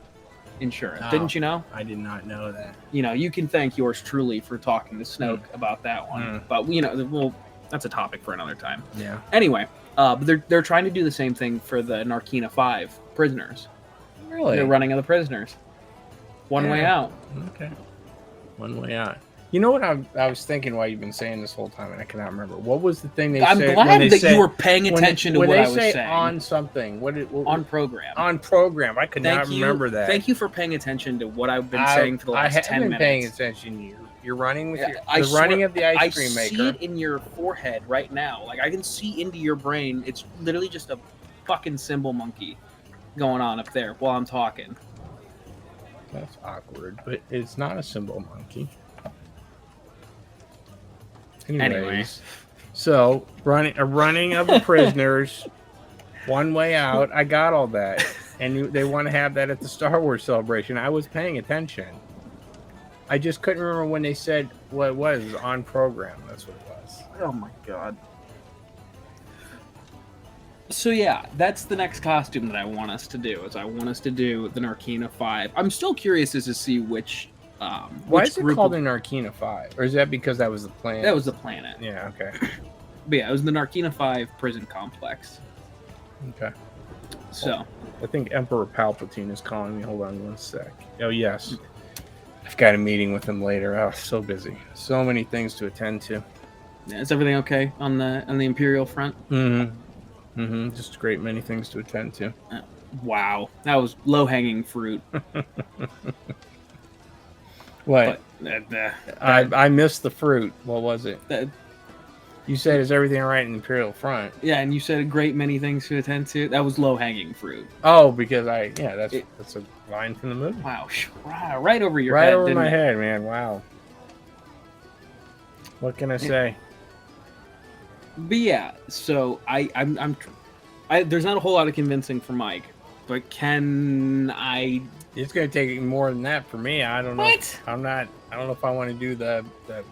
Speaker 1: insurance.
Speaker 2: Oh,
Speaker 1: Didn't you know?
Speaker 2: I did not know that.
Speaker 1: You can thank yours truly for talking to Snoke about that one. But, that's a topic for another time.
Speaker 2: Yeah.
Speaker 1: Anyway, but they're trying to do the same thing for the Narkina 5 prisoners.
Speaker 2: Really?
Speaker 1: They're running of the prisoners. One way out.
Speaker 2: Okay. One way out. You know what I was thinking while you've been saying this whole time, and I cannot remember. What was the thing they said?
Speaker 1: I'm glad that you were paying attention to what I was saying.
Speaker 2: On something.
Speaker 1: On program.
Speaker 2: On program. I could not remember that.
Speaker 1: Thank you for paying attention to what I've been saying for the last 10 minutes. I have been
Speaker 2: paying attention. You're running with the running of the ice cream maker.
Speaker 1: I see it in your forehead right now. Like, I can see into your brain. It's literally just a fucking symbol monkey going on up there while I'm talking.
Speaker 2: That's awkward, but it's not a symbol monkey. Anyways, so running of the prisoners, one way out. I got all that, and they want to have that at the Star Wars Celebration. I was paying attention. I just couldn't remember when they said what it was on program. That's what it was.
Speaker 1: Oh my god. So yeah, that's the next costume that I want us to do. I want us to do the Narkina 5. I'm still curious as to see which.
Speaker 2: Why is it called the Narkina 5? Or is that because that was the planet?
Speaker 1: That was the planet.
Speaker 2: Yeah, okay.
Speaker 1: But yeah, it was the Narkina 5 prison complex.
Speaker 2: Okay.
Speaker 1: So.
Speaker 2: I think Emperor Palpatine is calling me. Hold on one sec. Oh, yes. I've got a meeting with him later. Oh, so busy. So many things to attend to.
Speaker 1: Yeah, is everything okay on the Imperial front?
Speaker 2: Just a great many things to attend to.
Speaker 1: Wow. That was low-hanging fruit.
Speaker 2: What? I missed the fruit. What was it? You said, is everything all right in the Imperial front?
Speaker 1: Yeah, and you said a great many things to attend to. That was low-hanging fruit.
Speaker 2: Oh, because that's a line from the movie.
Speaker 1: Wow. Right over your head.
Speaker 2: Right over my head, man. Wow. What can I say?
Speaker 1: But yeah, so I'm there's not a whole lot of convincing for Mike, but can I?
Speaker 2: It's going to take more than that for me. I don't know.
Speaker 1: What?
Speaker 2: I don't know if I want to do the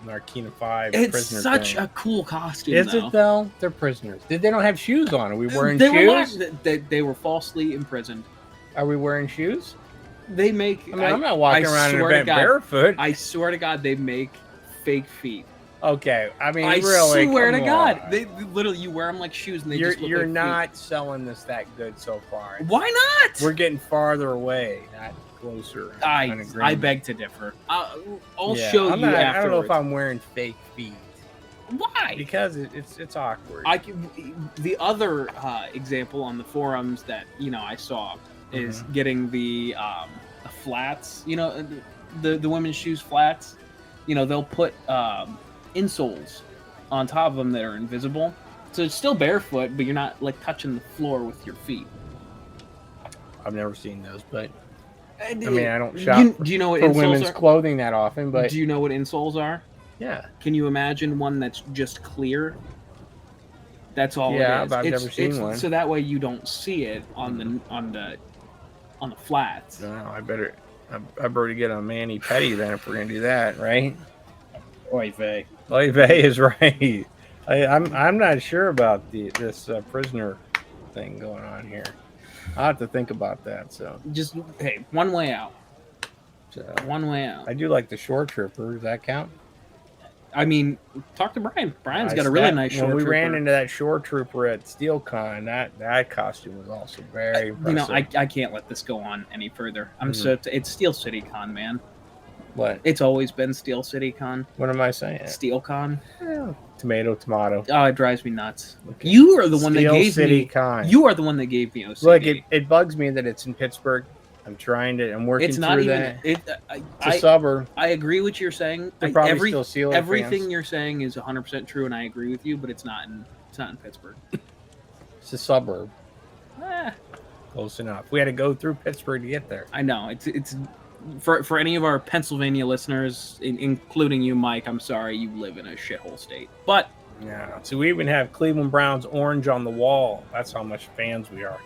Speaker 2: Narkina 5
Speaker 1: it's
Speaker 2: prisoner
Speaker 1: such
Speaker 2: thing.
Speaker 1: A cool costume.
Speaker 2: Is it though? They're prisoners. They don't have shoes on. Are we wearing shoes?
Speaker 1: They were falsely imprisoned.
Speaker 2: Are we wearing shoes?
Speaker 1: They make.
Speaker 2: I'm not walking around an event barefoot.
Speaker 1: I swear to God, they make fake feet.
Speaker 2: Okay, I mean,
Speaker 1: I
Speaker 2: really,
Speaker 1: swear to God, they literally you wear them like shoes, and
Speaker 2: you're
Speaker 1: like
Speaker 2: not
Speaker 1: feet.
Speaker 2: Selling this that good so far.
Speaker 1: Why not?
Speaker 2: We're getting farther away, not closer.
Speaker 1: I beg to differ. I'll show you afterwards.
Speaker 2: I don't know if I'm wearing fake feet.
Speaker 1: Why?
Speaker 2: Because it's awkward.
Speaker 1: The other example on the forums that I saw is getting the flats. The women's shoes flats. They'll put insoles on top of them that are invisible, so it's still barefoot, but you're not like touching the floor with your feet.
Speaker 2: I've never seen those, but I mean, I don't shop
Speaker 1: do you know what
Speaker 2: for
Speaker 1: insoles
Speaker 2: women's
Speaker 1: are?
Speaker 2: Clothing that often, but
Speaker 1: do you know what insoles are?
Speaker 2: Yeah.
Speaker 1: Can you imagine one that's just clear? That's all it is.
Speaker 2: Yeah, I've never seen one.
Speaker 1: So that way you don't see it on the flats.
Speaker 2: No, I better get a mani petty then if we're gonna do that, right?
Speaker 1: Oy vey.
Speaker 2: Oy vey is right. I'm not sure about this prisoner thing going on here. I'll have to think about that. So
Speaker 1: just one way out. One way out.
Speaker 2: I do like the shore trooper. Does that count?
Speaker 1: I mean, talk to Brian. Brian's got a really nice shore trooper.
Speaker 2: When we ran into that shore trooper at SteelCon, that costume was also very impressive.
Speaker 1: I can't let this go on any further. It's Steel City Con, man.
Speaker 2: What?
Speaker 1: It's always been Steel City Con.
Speaker 2: What am I saying?
Speaker 1: Steel Con.
Speaker 2: Yeah. Tomato.
Speaker 1: Oh, it drives me nuts. Okay. You are the one that gave
Speaker 2: Steel City
Speaker 1: me.
Speaker 2: Con.
Speaker 1: You are the one that gave me OCD.
Speaker 2: Look, it bugs me that it's in Pittsburgh. I'm working
Speaker 1: It's not
Speaker 2: through
Speaker 1: even.
Speaker 2: that.
Speaker 1: It's
Speaker 2: a suburb.
Speaker 1: I agree with you're saying.
Speaker 2: They're probably still Steelers
Speaker 1: everything
Speaker 2: fans.
Speaker 1: you're saying is 100% true, and I agree with you. But it's not in Pittsburgh.
Speaker 2: It's a suburb.
Speaker 1: Eh,
Speaker 2: Close enough. We had to go through Pittsburgh to get there.
Speaker 1: I know it's for any of our Pennsylvania listeners, including you, Mike. I'm sorry you live in a shithole state, but
Speaker 2: Yeah. So we even have Cleveland Browns orange on the wall. That's how much fans we are.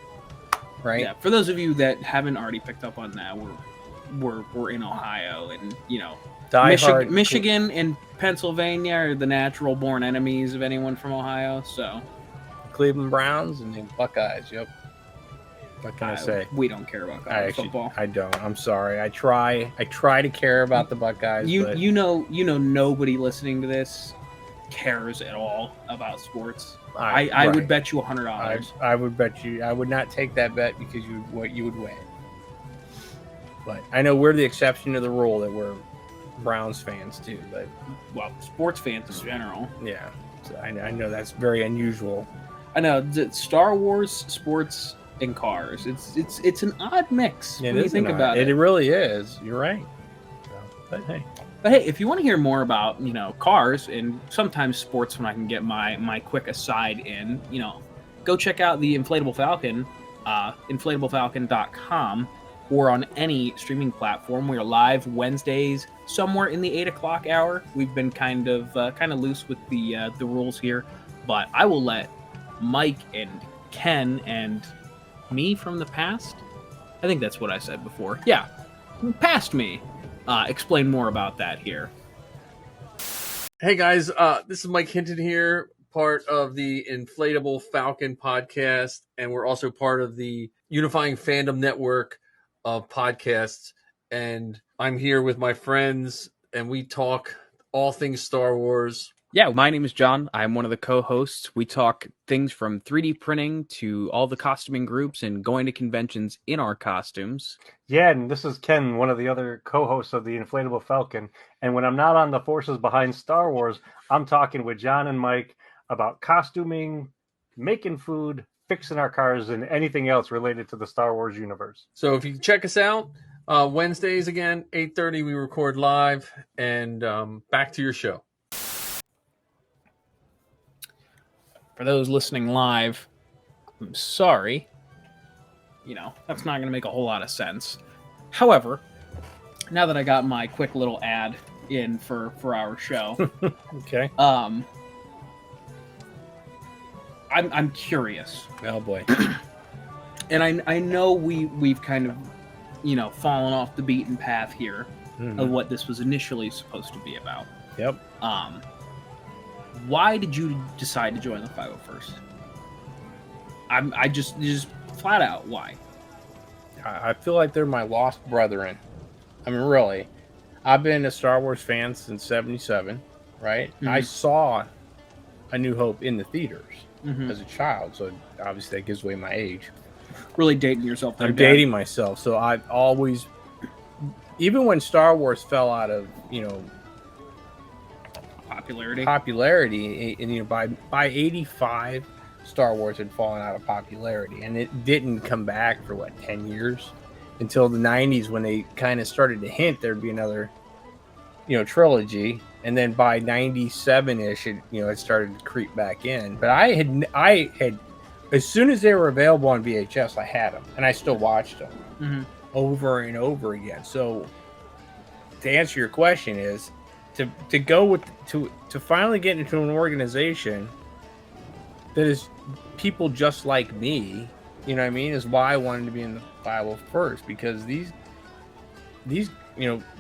Speaker 2: Right.
Speaker 1: yeah. For those of you that haven't already picked up on that, we're in Ohio, and Michigan and Pennsylvania are the natural born enemies of anyone from Ohio. So
Speaker 2: Cleveland Browns and then Buckeyes. Yep. What can I say?
Speaker 1: We don't care about college football.
Speaker 2: I don't. I'm sorry. I try to care about the Buckeyes.
Speaker 1: You know, nobody listening to this cares at all about sports. I would bet you $100.
Speaker 2: I would bet you. I would not take that bet because you would win. But I know we're the exception to the rule that we're Browns fans too. But
Speaker 1: sports fans in general.
Speaker 2: Yeah, so I know that's very unusual.
Speaker 1: I know Star Wars, sports, and cars. It's an odd mix when you think about it.
Speaker 2: It really is. You're right. So,
Speaker 1: but hey, if you want to hear more about cars and sometimes sports, when I can get my quick aside in, go check out the Inflatable Falcon, inflatablefalcon.com, or on any streaming platform. We are live Wednesdays somewhere in the 8 o'clock hour. We've been kind of loose with the rules here, but I will let Mike and Ken and me from the past, I think that's what I said before. Yeah, past me. Explain more about that here.
Speaker 3: Hey guys, this is Mike Hinton here, part of the Inflatable Falcon podcast, and we're also part of the Unifying Fandom Network of podcasts. And I'm here with my friends, and we talk all things Star Wars.
Speaker 1: Yeah, my name is John. I'm one of the co-hosts. We talk things from 3D printing to all the costuming groups and going to conventions in our costumes.
Speaker 4: Yeah, and this is Ken, one of the other co-hosts of the Inflatable Falcon. And when I'm not on the forces behind Star Wars, I'm talking with John and Mike about costuming, making food, fixing our cars, and anything else related to the Star Wars universe.
Speaker 3: So if you check us out, Wednesdays again, 8:30, we record live, and back to your show.
Speaker 1: For those listening live, I'm sorry. That's not going to make a whole lot of sense. However, now that I got my quick little ad in for our show,
Speaker 2: okay.
Speaker 1: I'm curious.
Speaker 2: Oh boy.
Speaker 1: And I know we've kind of, fallen off the beaten path here of what this was initially supposed to be about.
Speaker 2: Yep.
Speaker 1: Why did you decide to join the 501st? I just flat out, why?
Speaker 2: I feel like they're my lost brethren. I mean, really. I've been a Star Wars fan since '77, right?
Speaker 1: Mm-hmm.
Speaker 2: I saw A New Hope in the theaters
Speaker 1: Mm-hmm.
Speaker 2: as a child, so obviously that gives away my age.
Speaker 1: Really dating yourself there,
Speaker 2: I'm
Speaker 1: Dad.
Speaker 2: dating myself, so I've always, even when Star Wars fell out of, popularity, and by 85, Star Wars had fallen out of popularity, and it didn't come back for 10 years until the 90s, when they kind of started to hint there'd be another trilogy, and then by 97ish it started to creep back in. But I had as soon as they were available on VHS, I had them, and I still watched them over and over again. So to answer your question is to go with to finally get into an organization that is people just like me, is why I wanted to be in the 501st, because these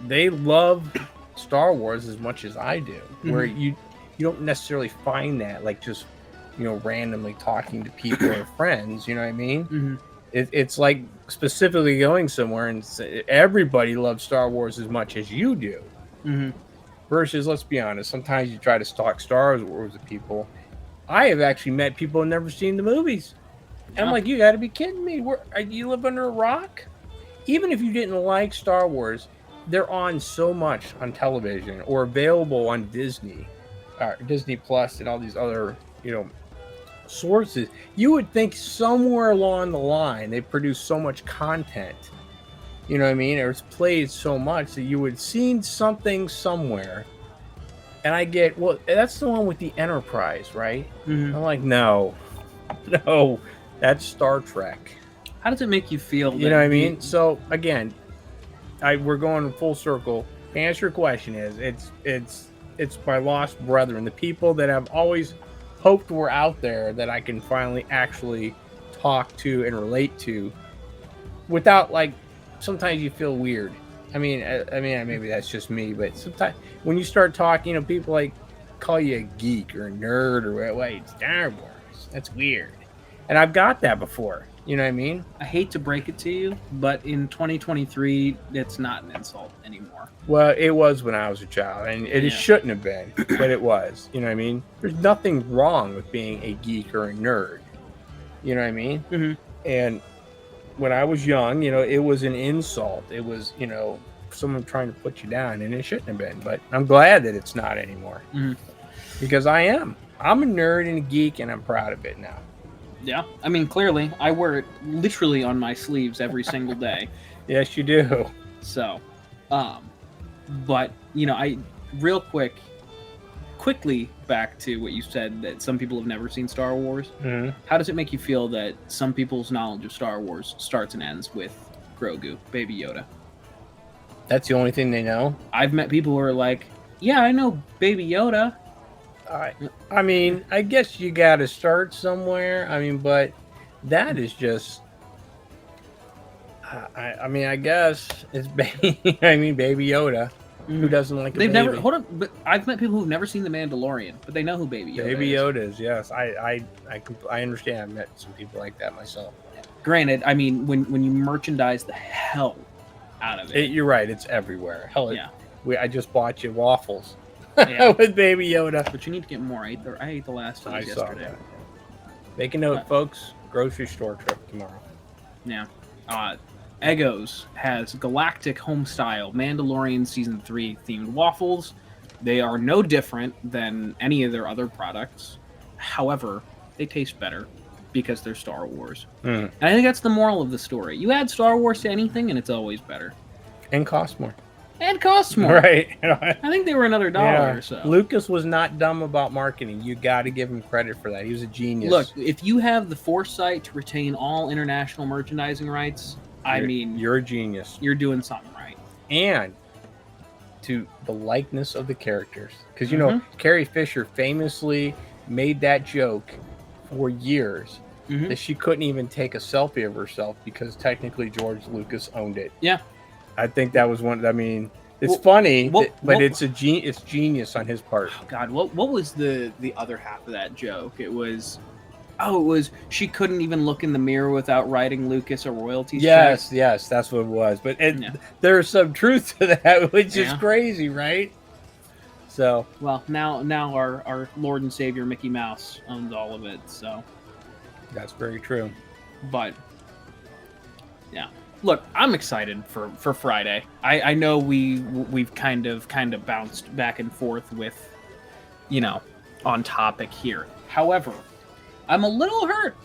Speaker 2: they love Star Wars as much as I do, where you don't necessarily find that just randomly talking to people or friends, you know what I mean?
Speaker 1: Mm-hmm.
Speaker 2: It's like specifically going somewhere and everybody loves Star Wars as much as you do.
Speaker 1: Mm-hmm.
Speaker 2: Versus, let's be honest, sometimes you try to stalk Star Wars with people. I have actually met people who've never seen the movies. And I'm like, you got to be kidding me. You live under a rock? Even if you didn't like Star Wars, they're on so much on television or available on Disney Plus and all these other, sources. You would think somewhere along the line they produce so much content You know what I mean? It was played so much that you would seen something somewhere. And I get, well, that's the one with the Enterprise, right?
Speaker 1: Mhm.
Speaker 2: I'm like, no, no, that's Star Trek.
Speaker 1: How does it make you feel?
Speaker 2: You know what I mean? So again, we're going full circle. To answer your question is, it's my lost brethren, the people that I've always hoped were out there that I can finally actually talk to and relate to, without like. Sometimes you feel weird. I mean, maybe that's just me, but sometimes when you start talking, people like call you a geek or a nerd or wait, Star Wars. That's weird. And I've got that before. You know what I mean?
Speaker 1: I hate to break it to you, but in 2023, it's not an insult anymore.
Speaker 2: Well, it was when I was a child, and it shouldn't have been, but it was. You know what I mean? There's nothing wrong with being a geek or a nerd. You know what I mean?
Speaker 1: Mm-hmm.
Speaker 2: And when I was young, it was an insult. It was, someone trying to put you down, and it shouldn't have been. But I'm glad that it's not anymore, because I am. I'm a nerd and a geek, and I'm proud of it now.
Speaker 1: Yeah, I mean, clearly, I wear it literally on my sleeves every single day.
Speaker 2: Yes, you do.
Speaker 1: So, but I real quickly back to what you said, that some people have never seen Star Wars.
Speaker 2: Mm-hmm.
Speaker 1: How does it make you feel that some people's knowledge of Star Wars starts and ends with Grogu, Baby Yoda?
Speaker 2: That's the only thing they know.
Speaker 1: I've met people who are like, yeah, I know Baby Yoda.
Speaker 2: I mean, I guess you got to start somewhere. I mean, but that is just. I guess it's Baby Yoda. Who doesn't like?
Speaker 1: They've never hold on, but I've met people who've never seen The Mandalorian, but they know who Baby Yoda is.
Speaker 2: Baby Yoda is, yes. I understand. I've met some people like that myself.
Speaker 1: Granted, I mean, when you merchandise the hell out of it,
Speaker 2: you're right. It's everywhere. Hell
Speaker 1: yeah.
Speaker 2: I just bought you waffles with Baby Yoda.
Speaker 1: But you need to get more. I ate the last one yesterday.
Speaker 2: That. Make a note, folks. Grocery store trip tomorrow.
Speaker 1: Yeah. Eggo's has Galactic Homestyle Mandalorian Season 3 themed waffles. They are no different than any of their other products. However, they taste better because they're Star Wars. And I think that's the moral of the story. You add Star Wars to anything and it's always better.
Speaker 2: And cost more.
Speaker 1: And costs more.
Speaker 2: Right.
Speaker 1: I think they were another $1 or so.
Speaker 2: Lucas was not dumb about marketing. You got to give him credit for that. He was a genius.
Speaker 1: Look, if you have the foresight to retain all international merchandising rights,
Speaker 2: you're a genius.
Speaker 1: You're doing something right.
Speaker 2: And to the likeness of the characters. Because, Carrie Fisher famously made that joke for years that she couldn't even take a selfie of herself because technically George Lucas owned it.
Speaker 1: Yeah.
Speaker 2: I think that was one. I mean, it's funny, but it's genius on his part.
Speaker 1: Oh God, what was the other half of that joke? It was she couldn't even look in the mirror without writing Lucas a royalties check.
Speaker 2: Yes, that's what it was. But there's some truth to that, which is crazy, right? So
Speaker 1: now our Lord and Savior Mickey Mouse owns all of it. So
Speaker 2: that's very true.
Speaker 1: But yeah. Look, I'm excited for Friday. I know we've kind of bounced back and forth with, on topic here. However, I'm a little hurt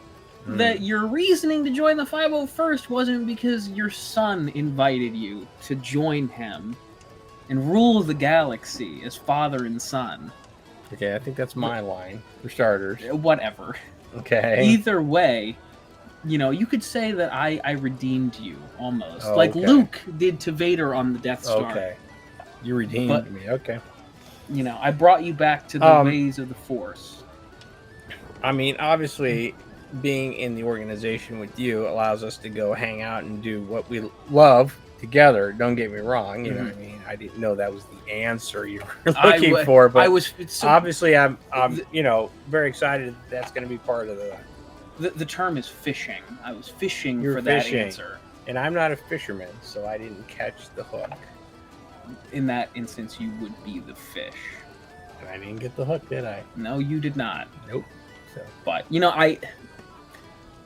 Speaker 1: that your reasoning to join the 501st wasn't because your son invited you to join him and rule the galaxy as father and son.
Speaker 2: Okay, I think that's my line, for starters.
Speaker 1: Whatever.
Speaker 2: Okay.
Speaker 1: Either way, you could say that I redeemed you almost, like Luke did to Vader on the Death Star.
Speaker 2: Okay, you redeemed me. Okay,
Speaker 1: I brought you back to the ways of the Force.
Speaker 2: I mean, obviously, being in the organization with you allows us to go hang out and do what we love together. Don't get me wrong. You know what I mean? I didn't know that was the answer you were looking for, but obviously, I'm very excited that's going to be part of the.
Speaker 1: The term is fishing. I was fishing for that answer.
Speaker 2: And I'm not a fisherman, so I didn't catch the hook.
Speaker 1: In that instance, you would be the fish.
Speaker 2: I didn't get the hook, did I?
Speaker 1: No, you did not.
Speaker 2: Nope. So.
Speaker 1: But, I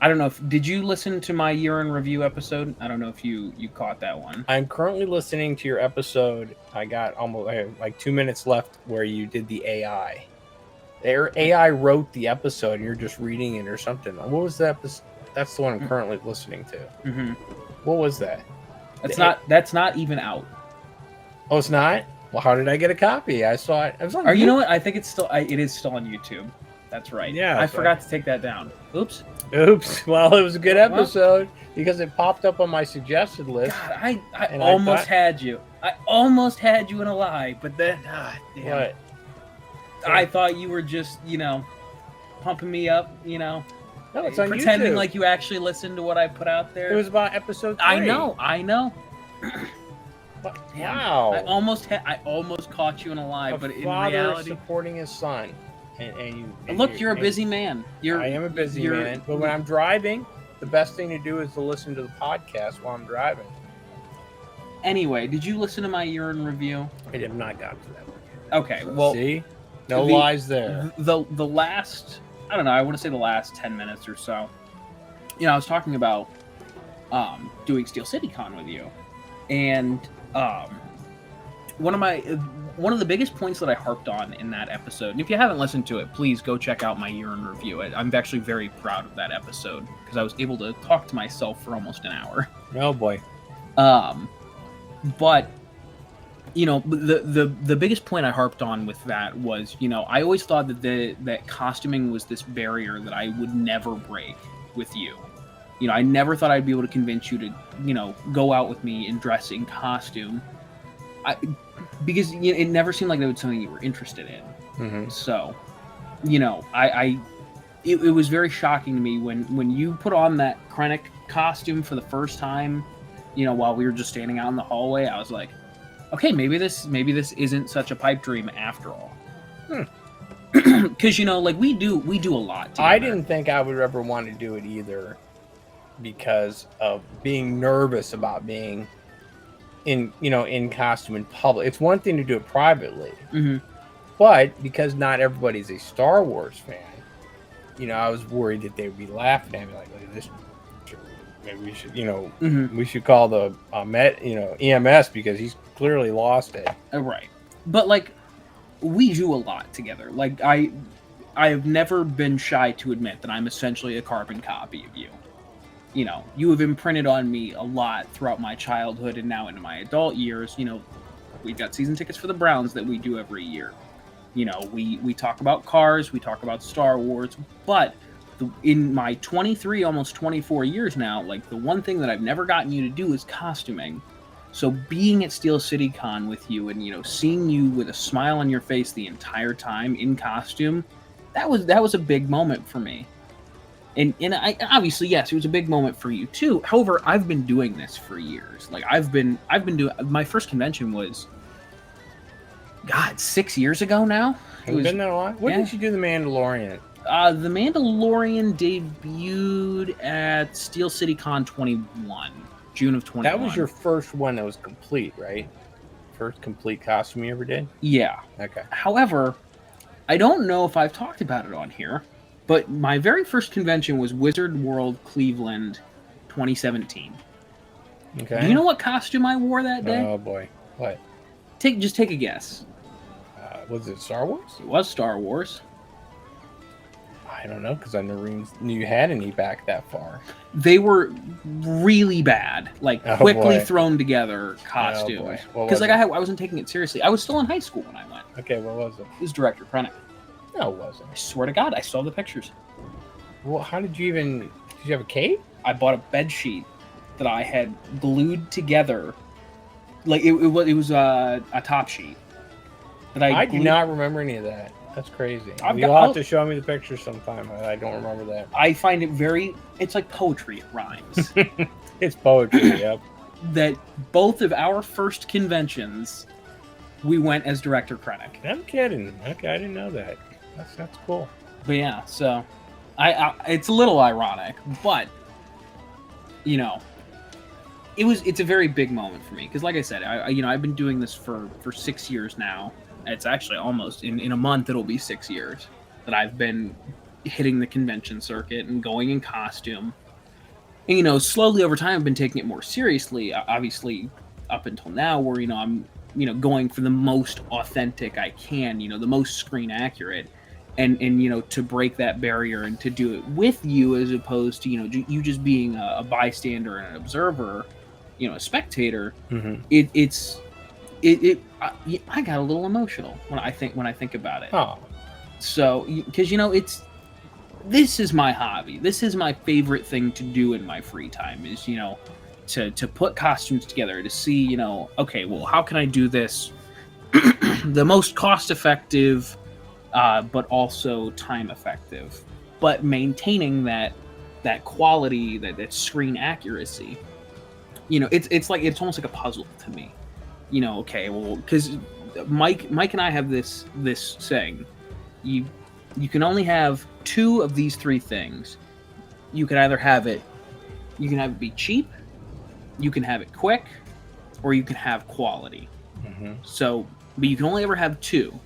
Speaker 1: don't know did you listen to my year in review episode? I don't know if you caught that one.
Speaker 2: I'm currently listening to your episode. I got almost like 2 minutes left where you did the AI. Their AI wrote the episode, and you're just reading it or something. What was that episode? That's the one I'm currently listening to.
Speaker 1: Mm-hmm.
Speaker 2: What was that?
Speaker 1: That's not even out.
Speaker 2: Oh, it's not. Well, how did I get a copy? I saw it. It was on.
Speaker 1: Or you know what? I think it is still on YouTube. That's right.
Speaker 2: Yeah,
Speaker 1: I forgot to take that down. Oops.
Speaker 2: Oops. Well, it was a good episode because it popped up on my suggested list.
Speaker 1: God, I almost had you. I almost had you in a lie, but then damn.
Speaker 2: What?
Speaker 1: I thought you were just, pumping me up,
Speaker 2: No, it's on
Speaker 1: pretending
Speaker 2: YouTube.
Speaker 1: like you actually listened to what I put out there.
Speaker 2: It was about episode 3.
Speaker 1: I know. Damn.
Speaker 2: Wow.
Speaker 1: I almost caught you in a lie,
Speaker 2: A
Speaker 1: but in
Speaker 2: father
Speaker 1: reality,
Speaker 2: supporting his son, and you.
Speaker 1: look, you're a busy man.
Speaker 2: I am a busy man, but when I'm driving, the best thing to do is to listen to the podcast while I'm driving.
Speaker 1: Anyway, did you listen to my urine review?
Speaker 2: I have not got to that one.
Speaker 1: Okay, well,
Speaker 2: See, no
Speaker 1: the-
Speaker 2: lies there.
Speaker 1: the last, I don't know, I want to say the last 10 minutes or so, I was talking about doing Steel City Con with you, and one of the biggest points that I harped on in that episode, and if you haven't listened to it, please go check out my urine review. I'm actually very proud of that episode because I was able to talk to myself for almost an hour.
Speaker 2: Oh boy.
Speaker 1: But the biggest point I harped on with that was, I always thought that costuming was this barrier that I would never break with you. I never thought I'd be able to convince you to, go out with me and dress in costume. Because it never seemed like that was something you were interested in.
Speaker 2: Mm-hmm.
Speaker 1: So, it was very shocking to me when you put on that Krennic costume for the first time, while we were just standing out in the hallway. I was like, okay, maybe this isn't such a pipe dream after all. Because we do a lot together.
Speaker 2: I didn't think I would ever want to do it either, because of being nervous about being in costume in public. It's one thing to do it privately, but because not everybody's a Star Wars fan, I was worried that they would be laughing at me like, look at this. Maybe we should, we should call the EMS because he's clearly lost it.
Speaker 1: Right. But we do a lot together. I have never been shy to admit that I'm essentially a carbon copy of you. You have imprinted on me a lot throughout my childhood and now into my adult years. We've got season tickets for the Browns that we do every year. We talk about cars, we talk about Star Wars, but in my 23, almost 24 years now, the one thing that I've never gotten you to do is costuming. So being at Steel City Con with you and, seeing you with a smile on your face the entire time in costume, that was a big moment for me. And I obviously, yes, it was a big moment for you too. However, I've been doing this for years. I've been doing, my first convention was, 6 years ago now.
Speaker 2: It was been that long. When did you do The Mandalorian?
Speaker 1: The Mandalorian debuted at Steel City Con 21, June of 21.
Speaker 2: That was your first one that was complete, right? First complete costume you ever did?
Speaker 1: Yeah.
Speaker 2: Okay.
Speaker 1: However, I don't know if I've talked about it on here, but my very first convention was Wizard World Cleveland 2017.
Speaker 2: Okay.
Speaker 1: Do you know what costume I wore that day?
Speaker 2: Oh boy. What?
Speaker 1: Just take a guess.
Speaker 2: Was it Star Wars?
Speaker 1: It was Star Wars.
Speaker 2: I don't know, because I never even knew you had any back that far.
Speaker 1: They were really bad, quickly
Speaker 2: boy.
Speaker 1: thrown together costumes.
Speaker 2: What
Speaker 1: Because
Speaker 2: was
Speaker 1: I wasn't taking it seriously. I was still in high school when I went.
Speaker 2: Okay, what was it?
Speaker 1: It was Director Krennic.
Speaker 2: No, it wasn't.
Speaker 1: I swear to God, I still have the pictures.
Speaker 2: Well, how did you even... Did you have a cape?
Speaker 1: I bought a bed sheet that I had glued together. It was a top sheet. That
Speaker 2: I do not remember any of that. That's crazy. You'll have to show me the picture sometime. I don't remember that.
Speaker 1: I find it it's like poetry. It rhymes.
Speaker 2: It's poetry, yep.
Speaker 1: That both of our first conventions, we went as Director Krennic.
Speaker 2: I'm kidding. Okay, I didn't know that. That's cool.
Speaker 1: But yeah, so it's a little ironic, but it's a very big moment for me because, like I said, I've been doing this for 6 years now. It's actually almost in a month it'll be 6 years that I've been hitting the convention circuit and going in costume. And, slowly over time I've been taking it more seriously. Obviously, up until now, where I'm going for the most authentic I can, the most screen accurate, and to break that barrier and to do it with you as opposed to you just being a bystander and an observer. a spectator,
Speaker 2: Mm-hmm.
Speaker 1: I got a little emotional when I think about it.
Speaker 2: Oh,
Speaker 1: So, because this is my hobby. This is my favorite thing to do in my free time. Is to put costumes together, to see okay, well, how can I do this the most cost effective, but also time effective, but maintaining that quality, that screen accuracy. It's almost like a puzzle to me. Okay, well, because Mike and I have this saying, you can only have two of these three things. You can either have it be cheap, you can have it quick, or you can have quality.
Speaker 2: mm-hmm.
Speaker 1: So, but you can only ever have two.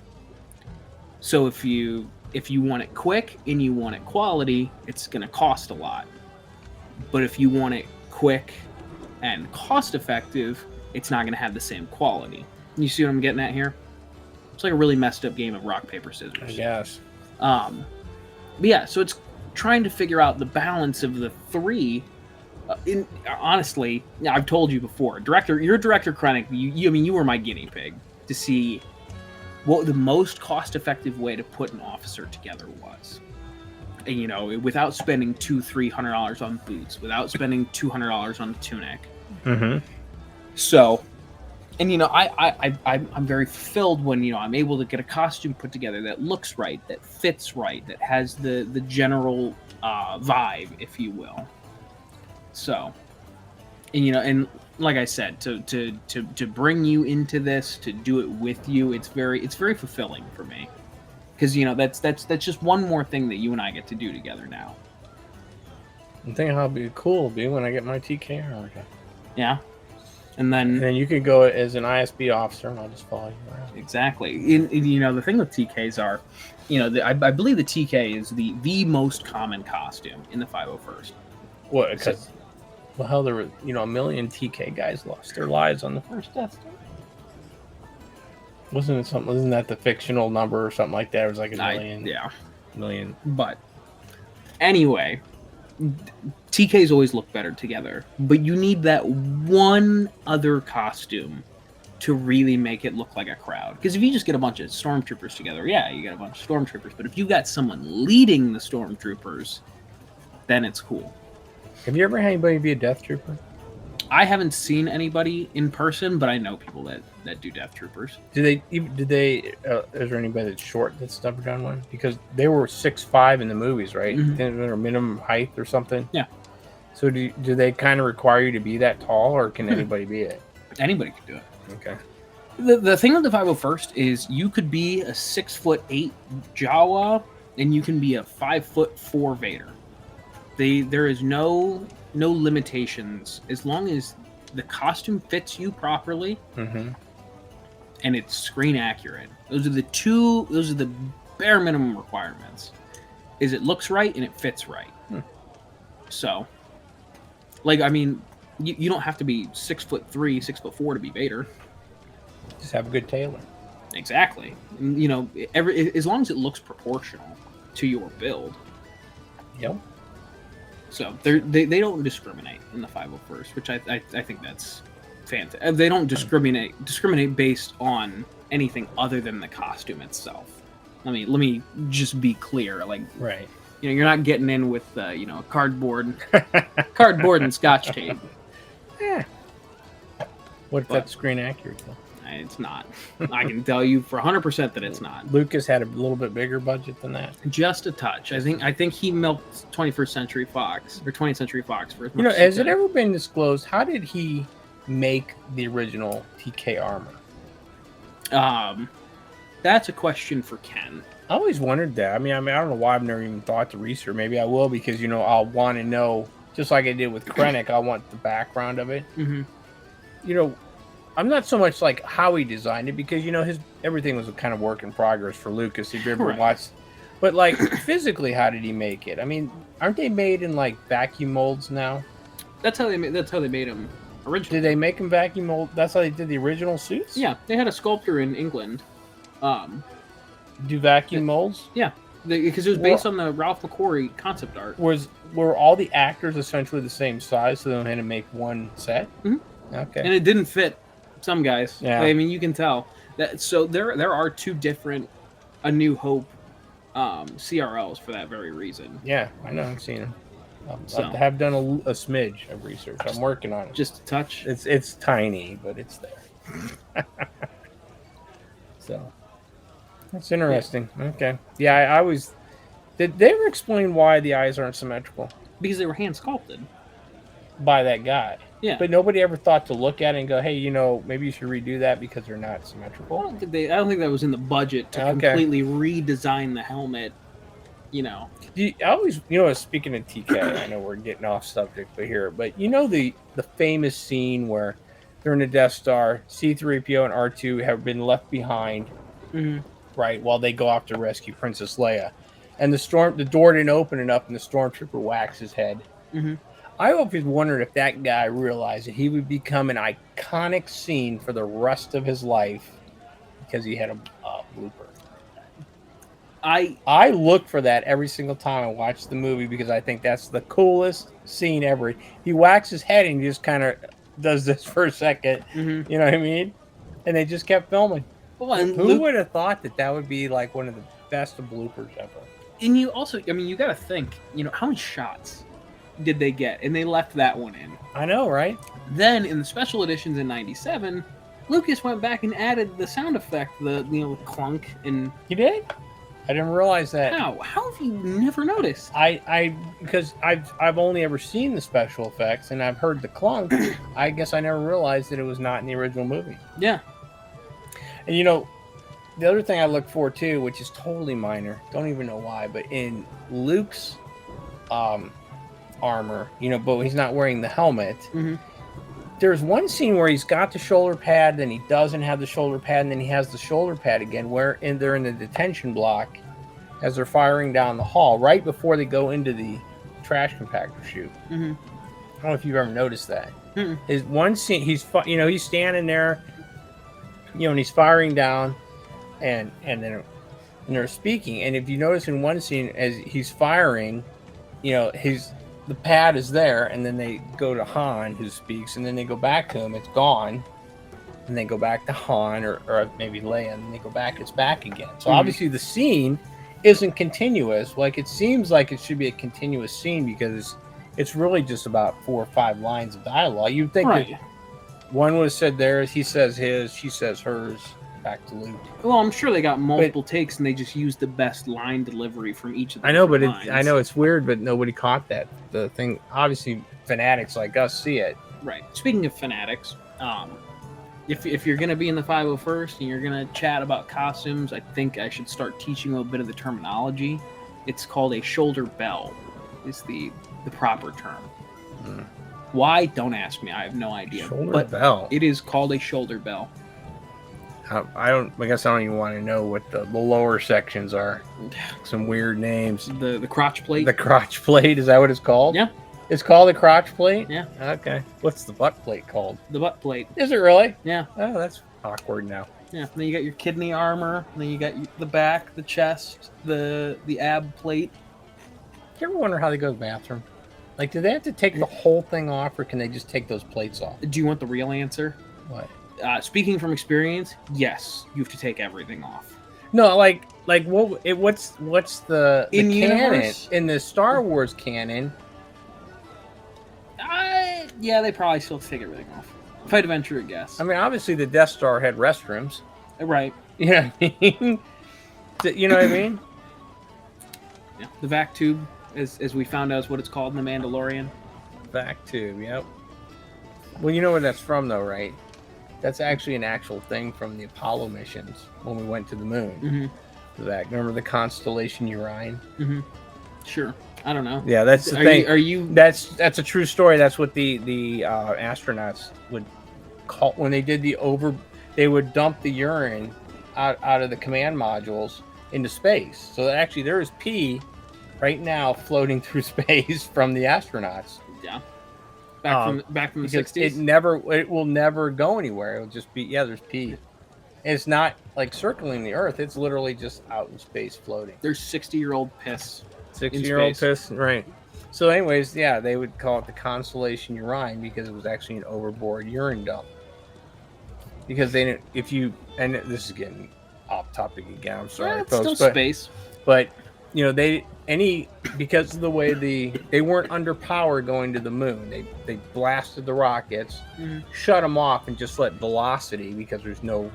Speaker 1: So if you want it quick and you want it quality, it's going to cost a lot. But if you want it quick and cost effective, it's not going to have the same quality. You see what I'm getting at here? It's like a really messed up game of rock, paper, scissors.
Speaker 2: I guess.
Speaker 1: But yeah, so it's trying to figure out the balance of the three. Honestly, I've told you before, you're Director Krennic. You were my guinea pig to see what the most cost-effective way to put an officer together was. And, without spending $200-300 on boots, without spending $200 on the tunic.
Speaker 2: Mm-hmm.
Speaker 1: So, and I'm very fulfilled when I'm able to get a costume put together that looks right, that fits right, that has the general vibe, if you will. So, and like I said, to bring you into this, to do it with you, it's very fulfilling for me, because that's just one more thing that you and I get to do together now.
Speaker 2: I'm thinking how cool it'll be when I get my TK armor.
Speaker 1: Yeah, and then
Speaker 2: you could go as an ISB officer, and I'll just follow you around.
Speaker 1: Exactly. The thing with TKs are, I believe the TK is the most common costume in the 501st.
Speaker 2: What? Because hell, there were a million TK guys lost their lives on the first Death Star. Wasn't that the fictional number or something like that? It was like a million. Million.
Speaker 1: But anyway, TKs always look better together, but you need that one other costume to really make it look like a crowd. Because if you just get a bunch of stormtroopers together, yeah, you get a bunch of stormtroopers. But if you got someone leading the stormtroopers, then it's cool.
Speaker 2: Have you ever had anybody be a Death Trooper?
Speaker 1: I haven't seen anybody in person, but I know people that do Death Troopers.
Speaker 2: Is there anybody that's short that's never done one? Because they were 6'5" in the movies, right?
Speaker 1: Mm-hmm.
Speaker 2: Their minimum height or something.
Speaker 1: Yeah.
Speaker 2: So do they kind of require you to be that tall, or can anybody be it?
Speaker 1: Anybody can do it.
Speaker 2: Okay.
Speaker 1: The thing with the 501st is you could be a 6'8" Jawa, and you can be a 5'4" Vader. There is no limitations as long as the costume fits you properly,
Speaker 2: mm-hmm.
Speaker 1: and it's screen accurate. Those are the bare minimum requirements. Is it looks right and it fits right. So, you don't have to be 6'3", 6'4" to be Vader.
Speaker 2: Just have a good tailor.
Speaker 1: Exactly. As long as it looks proportional to your build.
Speaker 2: Yep.
Speaker 1: So they don't discriminate in the 501st, which I think that's fantastic. They don't discriminate based on anything other than the costume itself. Let me just be clear.
Speaker 2: Right.
Speaker 1: You're not getting in with cardboard and Scotch tape.
Speaker 2: Yeah. What if that's screen accurate though?
Speaker 1: It's not. I can tell you for 100% that it's not.
Speaker 2: Lucas had a little bit bigger budget than that.
Speaker 1: Just a touch. I think he milked 21st Century Fox or 20th Century Fox for as much.
Speaker 2: Has it ever been disclosed how did he make the original TK armor?
Speaker 1: That's a question for Ken.
Speaker 2: I always wondered that. I don't know why I've never even thought to research. Maybe I will because I'll want to know, just like I did with Krennic. I want the background of it.
Speaker 1: Mm-hmm.
Speaker 2: I'm not so much like how he designed it because his everything was a kind of work in progress for Lucas. If you ever watched, but physically, how did he make it? Aren't they made in vacuum molds now?
Speaker 1: That's how they made them originally.
Speaker 2: Did they make them vacuum mold? That's how they did the original suits.
Speaker 1: Yeah, they had a sculptor in England.
Speaker 2: Do vacuum molds?
Speaker 1: Yeah, because it was based on the Ralph McQuarrie concept art.
Speaker 2: Were all the actors essentially the same size, so they had to make one set?
Speaker 1: Mm-hmm.
Speaker 2: Okay.
Speaker 1: and it didn't fit some guys.
Speaker 2: Yeah.
Speaker 1: I mean, you can tell that. So there are two different A New Hope CRLs for that very reason.
Speaker 2: Yeah, I know. I've seen them.
Speaker 1: So-
Speaker 2: I have done a smidge of research. I'm working on it.
Speaker 1: Just a touch.
Speaker 2: It's tiny, but it's there. So that's interesting. Okay. Yeah, I always did. They ever explain why the eyes aren't symmetrical
Speaker 1: Because they were hand sculpted.
Speaker 2: by that guy?
Speaker 1: Yeah.
Speaker 2: But nobody ever thought to look at it and go, "Hey, maybe you should redo that because they're not
Speaker 1: I
Speaker 2: symmetrical."
Speaker 1: don't think that was in the budget to
Speaker 2: Okay.
Speaker 1: completely redesign the helmet.
Speaker 2: I always, speaking of TK, I know we're getting off subject, but the famous scene where they're in the Death Star, C-3PO and R2 have been left behind,
Speaker 1: Mhm.
Speaker 2: right, while they go off to rescue Princess Leia, and the door didn't open enough, and the stormtrooper whacks his head.
Speaker 1: Mhm.
Speaker 2: I always wondered if that guy realized that he would become an iconic scene for the rest of his life because he had a blooper. I look for that every single time I watch the movie because I think that's the coolest scene ever. He whacks his head and he just kind of does this for a second.
Speaker 1: Mhm.
Speaker 2: You know what I mean? And they just kept filming.
Speaker 1: Well, and
Speaker 2: Who would have thought that would be like one of the best bloopers ever?
Speaker 1: And you also, I mean, you got to think, how many shots did they get? And they left that one in.
Speaker 2: I know, right?
Speaker 1: Then in the special editions in '97, Lucas went back and added the sound effect, the clunk and
Speaker 2: He did? I didn't realize that.
Speaker 1: how? How have you never noticed?
Speaker 2: Because I've only ever seen the special effects and I've heard the clunk. I guess I never realized that it was not in the original movie.
Speaker 1: Yeah.
Speaker 2: And the other thing I look for too, which is totally minor, don't even know why, but in Luke's armor, but he's not wearing the helmet.
Speaker 1: Mhm.
Speaker 2: There's one scene where he's got the shoulder pad, then he doesn't have the shoulder pad, and then he has the shoulder pad again, they're in the detention block as they're firing down the hall right before they go into the trash compactor chute.
Speaker 1: Mhm.
Speaker 2: I don't know if you've ever noticed that.
Speaker 1: Mm-mm.
Speaker 2: His one scene, he's standing there, and he's firing down, and they're speaking. And if you notice in one scene, as he's firing, the pad is there, and then they go to Han, who speaks, and then they go back to him. It's gone, and they go back to Han or maybe Leia, and then they go back. It's back again. So obviously the scene isn't continuous. Like it seems like it should be a continuous scene because it's really just about 4 or 5 lines of dialogue. You'd think
Speaker 1: Right.
Speaker 2: that one was said theirs, he says his, she says hers. Back to Luke.
Speaker 1: Well, I'm sure they got multiple takes and they just used the best line delivery from each of the
Speaker 2: I know, but
Speaker 1: different lines.
Speaker 2: I know it's weird, but nobody caught that. The thing, obviously, fanatics like us see it.
Speaker 1: Right. Speaking of fanatics, if you're going to be in the 501st and you're going to chat about costumes, I think I should start teaching a bit of the terminology. It's called a shoulder bell, is the proper term.
Speaker 2: Hmm.
Speaker 1: Why? Don't ask me. I have no idea.
Speaker 2: Shoulder
Speaker 1: but
Speaker 2: bell.
Speaker 1: it is called a shoulder bell.
Speaker 2: I guess I don't even want to know what the lower sections are. Some weird names.
Speaker 1: The crotch plate.
Speaker 2: The crotch plate, is that what it's called?
Speaker 1: Yeah.
Speaker 2: It's called the crotch plate?
Speaker 1: Yeah.
Speaker 2: Okay. What's the butt plate called?
Speaker 1: The butt plate.
Speaker 2: Is it really?
Speaker 1: Yeah.
Speaker 2: Oh, that's awkward now.
Speaker 1: Yeah. And then you got your kidney armor. And then you got the back, the chest, the ab plate.
Speaker 2: You ever wonder how they go to the bathroom? Like, do they have to take the whole thing off, or can they just take those plates off?
Speaker 1: Do you want the real answer?
Speaker 2: What?
Speaker 1: Speaking from experience, yes, you have to take everything off.
Speaker 2: No, what's the
Speaker 1: In
Speaker 2: canon
Speaker 1: universe?
Speaker 2: in the Star Wars canon?
Speaker 1: Yeah, they probably still take everything off. If I had to venture a guess.
Speaker 2: I mean, obviously the Death Star had restrooms.
Speaker 1: Right.
Speaker 2: You know what I mean? You know what I mean?
Speaker 1: Yeah. The vac tube, as we found out, is what it's called in The Mandalorian.
Speaker 2: Vac tube. Yep. Well, you know where that's from, though, right? That's actually an actual thing from the Apollo missions when we went to the moon.
Speaker 1: Mm-hmm.
Speaker 2: Zach, remember the constellation Orion?
Speaker 1: Mm-hmm. Sure. I don't know.
Speaker 2: Yeah, that's the
Speaker 1: Are
Speaker 2: thing.
Speaker 1: you, are you?
Speaker 2: That's a true story. That's what the astronauts would call when they did they would dump the urine out of the command modules into space. So that actually there is pee right now floating through space from the astronauts.
Speaker 1: Yeah. Back from the
Speaker 2: Because
Speaker 1: 60s.
Speaker 2: it will never go anywhere. It'll just be there's pee. It's not like circling the Earth. It's literally just out in space floating.
Speaker 1: There's 60-year-old piss.
Speaker 2: 60-year-old
Speaker 1: space.
Speaker 2: piss, right? So, anyways, yeah, they would call it the Constellation Urine because it was actually an overboard urine dump. Because they didn't, if you, and this is getting off topic again. I'm sorry,
Speaker 1: It's
Speaker 2: folks,
Speaker 1: still space.
Speaker 2: but you know because of the way they weren't underpowered going to the moon. They blasted the rockets, shut them off, and just let velocity because there's no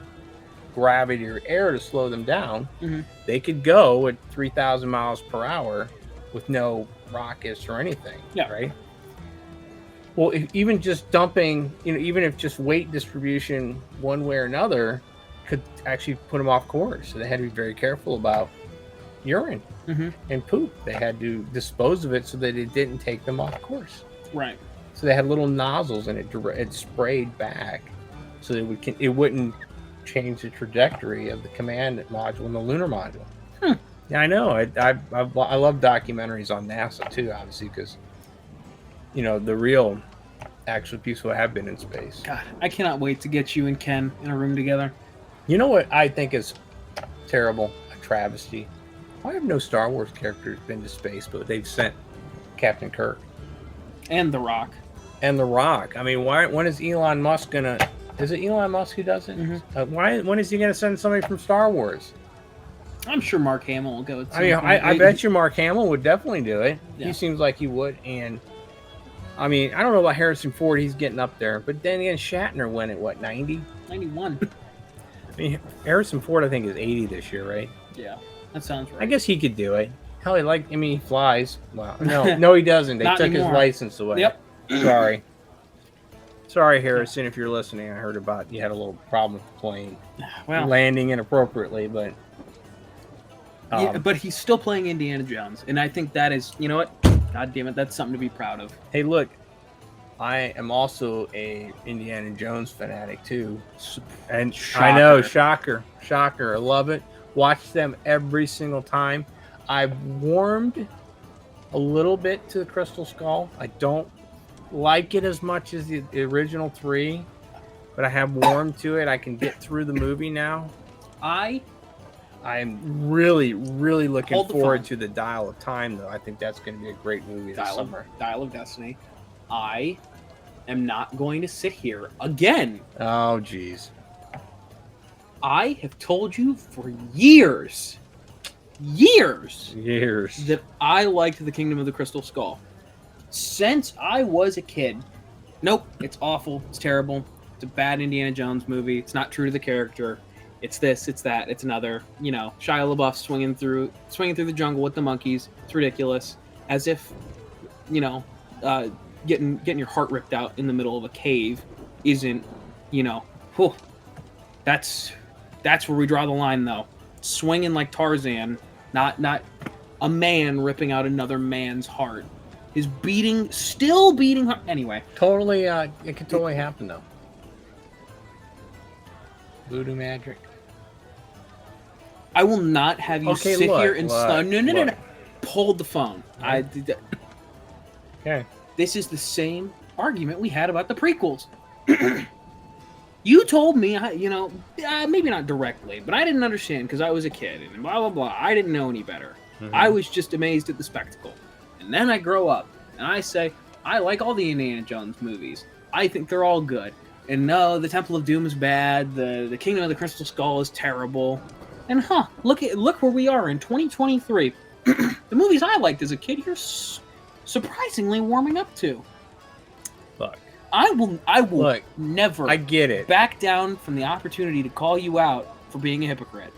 Speaker 2: gravity or air to slow them down. They could go at 3,000 miles per hour with no rockets or anything.
Speaker 1: Yeah.
Speaker 2: Right. Well, even just dumping, even if just weight distribution one way or another could actually put them off course. So they had to be very careful about urine and poop. They had to dispose of it so that it didn't take them off course.
Speaker 1: Right.
Speaker 2: So they had little nozzles and it sprayed back so that it wouldn't change the trajectory of the command module and the lunar module. Yeah, I know. I love documentaries on NASA too, obviously, because the real actual people have been in space.
Speaker 1: God, I cannot wait to get you and Ken in a room together.
Speaker 2: You know what I think is terrible, a travesty? Why have no Star Wars characters been to space, but they've sent Captain Kirk
Speaker 1: And The Rock.
Speaker 2: and The Rock? I mean, when is Elon Musk gonna? Is it Elon Musk who does it? When is he gonna send somebody from Star Wars?
Speaker 1: I'm sure Mark Hamill will go.
Speaker 2: I mean, I bet you Mark Hamill would definitely do it.
Speaker 1: Yeah.
Speaker 2: He seems like he would, and I mean, I don't know about Harrison Ford. He's getting up there, but then again, Shatner went at what 90?
Speaker 1: 91.
Speaker 2: I mean, Harrison Ford, I think, is 80 this year, right?
Speaker 1: Yeah, that sounds right.
Speaker 2: I guess he could do it. Hell, he flies. Wow. No, he doesn't. They
Speaker 1: Not
Speaker 2: took
Speaker 1: anymore.
Speaker 2: his license away.
Speaker 1: Yep.
Speaker 2: Sorry, Harrison, if you're listening. I heard about you had a little problem with the plane
Speaker 1: Well,
Speaker 2: landing inappropriately, but
Speaker 1: yeah, but he's still playing Indiana Jones, and I think that is, you know what? God damn it, that's something to be proud of.
Speaker 2: hey, look, I am also a Indiana Jones fanatic too, and I know, shocker. I love it. Watch them every single time. I've warmed a little bit to the Crystal Skull. I don't like it as much as the original 3, but I have warmed to it. I can get through the movie now. I'm really, really looking
Speaker 1: Hold the
Speaker 2: forward
Speaker 1: phone.
Speaker 2: to the Dial of Time, though. I think that's going to be a great movie this summer.
Speaker 1: Dial of Destiny. I am not going to sit here again.
Speaker 2: Oh, geez.
Speaker 1: I have told you for years that I liked the Kingdom of the Crystal Skull. Since I was a kid. Nope, it's awful. It's terrible. It's a bad Indiana Jones movie. It's not true to the character. It's this, it's that, it's another. Shia LaBeouf swinging through the jungle with the monkeys. It's ridiculous. As if, getting your heart ripped out in the middle of a cave isn't, whew, that's where we draw the line, though. Swinging like Tarzan, not a man ripping out another man's heart. His still beating heart. Anyway.
Speaker 2: Totally, it could totally happen, though. Voodoo magic.
Speaker 1: I will not have you sit here and no. Hold the phone.
Speaker 2: Okay.
Speaker 1: This is the same argument we had about the prequels. You told me, maybe not directly, but I didn't understand because I was a kid and blah, blah, blah. I didn't know any better. I was just amazed at the spectacle. And then I grow up and I say, I like all the Indiana Jones movies. I think they're all good. And no, the Temple of Doom is bad. The Kingdom of the Crystal Skull is terrible. And look where we are in 2023. The movies I liked as a kid, you're surprisingly warming up to.
Speaker 2: Look,
Speaker 1: I will
Speaker 2: look,
Speaker 1: never.
Speaker 2: I get it.
Speaker 1: Back down from the opportunity to call you out for being a hypocrite.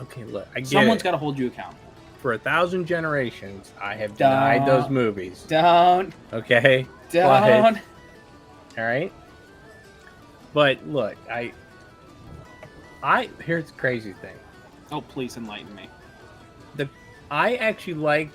Speaker 2: Okay, look, I get
Speaker 1: Someone's
Speaker 2: it.
Speaker 1: got to hold you accountable.
Speaker 2: For 1,000 generations, I have denied those movies.
Speaker 1: Don't.
Speaker 2: Okay?
Speaker 1: Don't.
Speaker 2: All right? But look, here's the crazy thing.
Speaker 1: Oh, please enlighten me.
Speaker 2: I actually like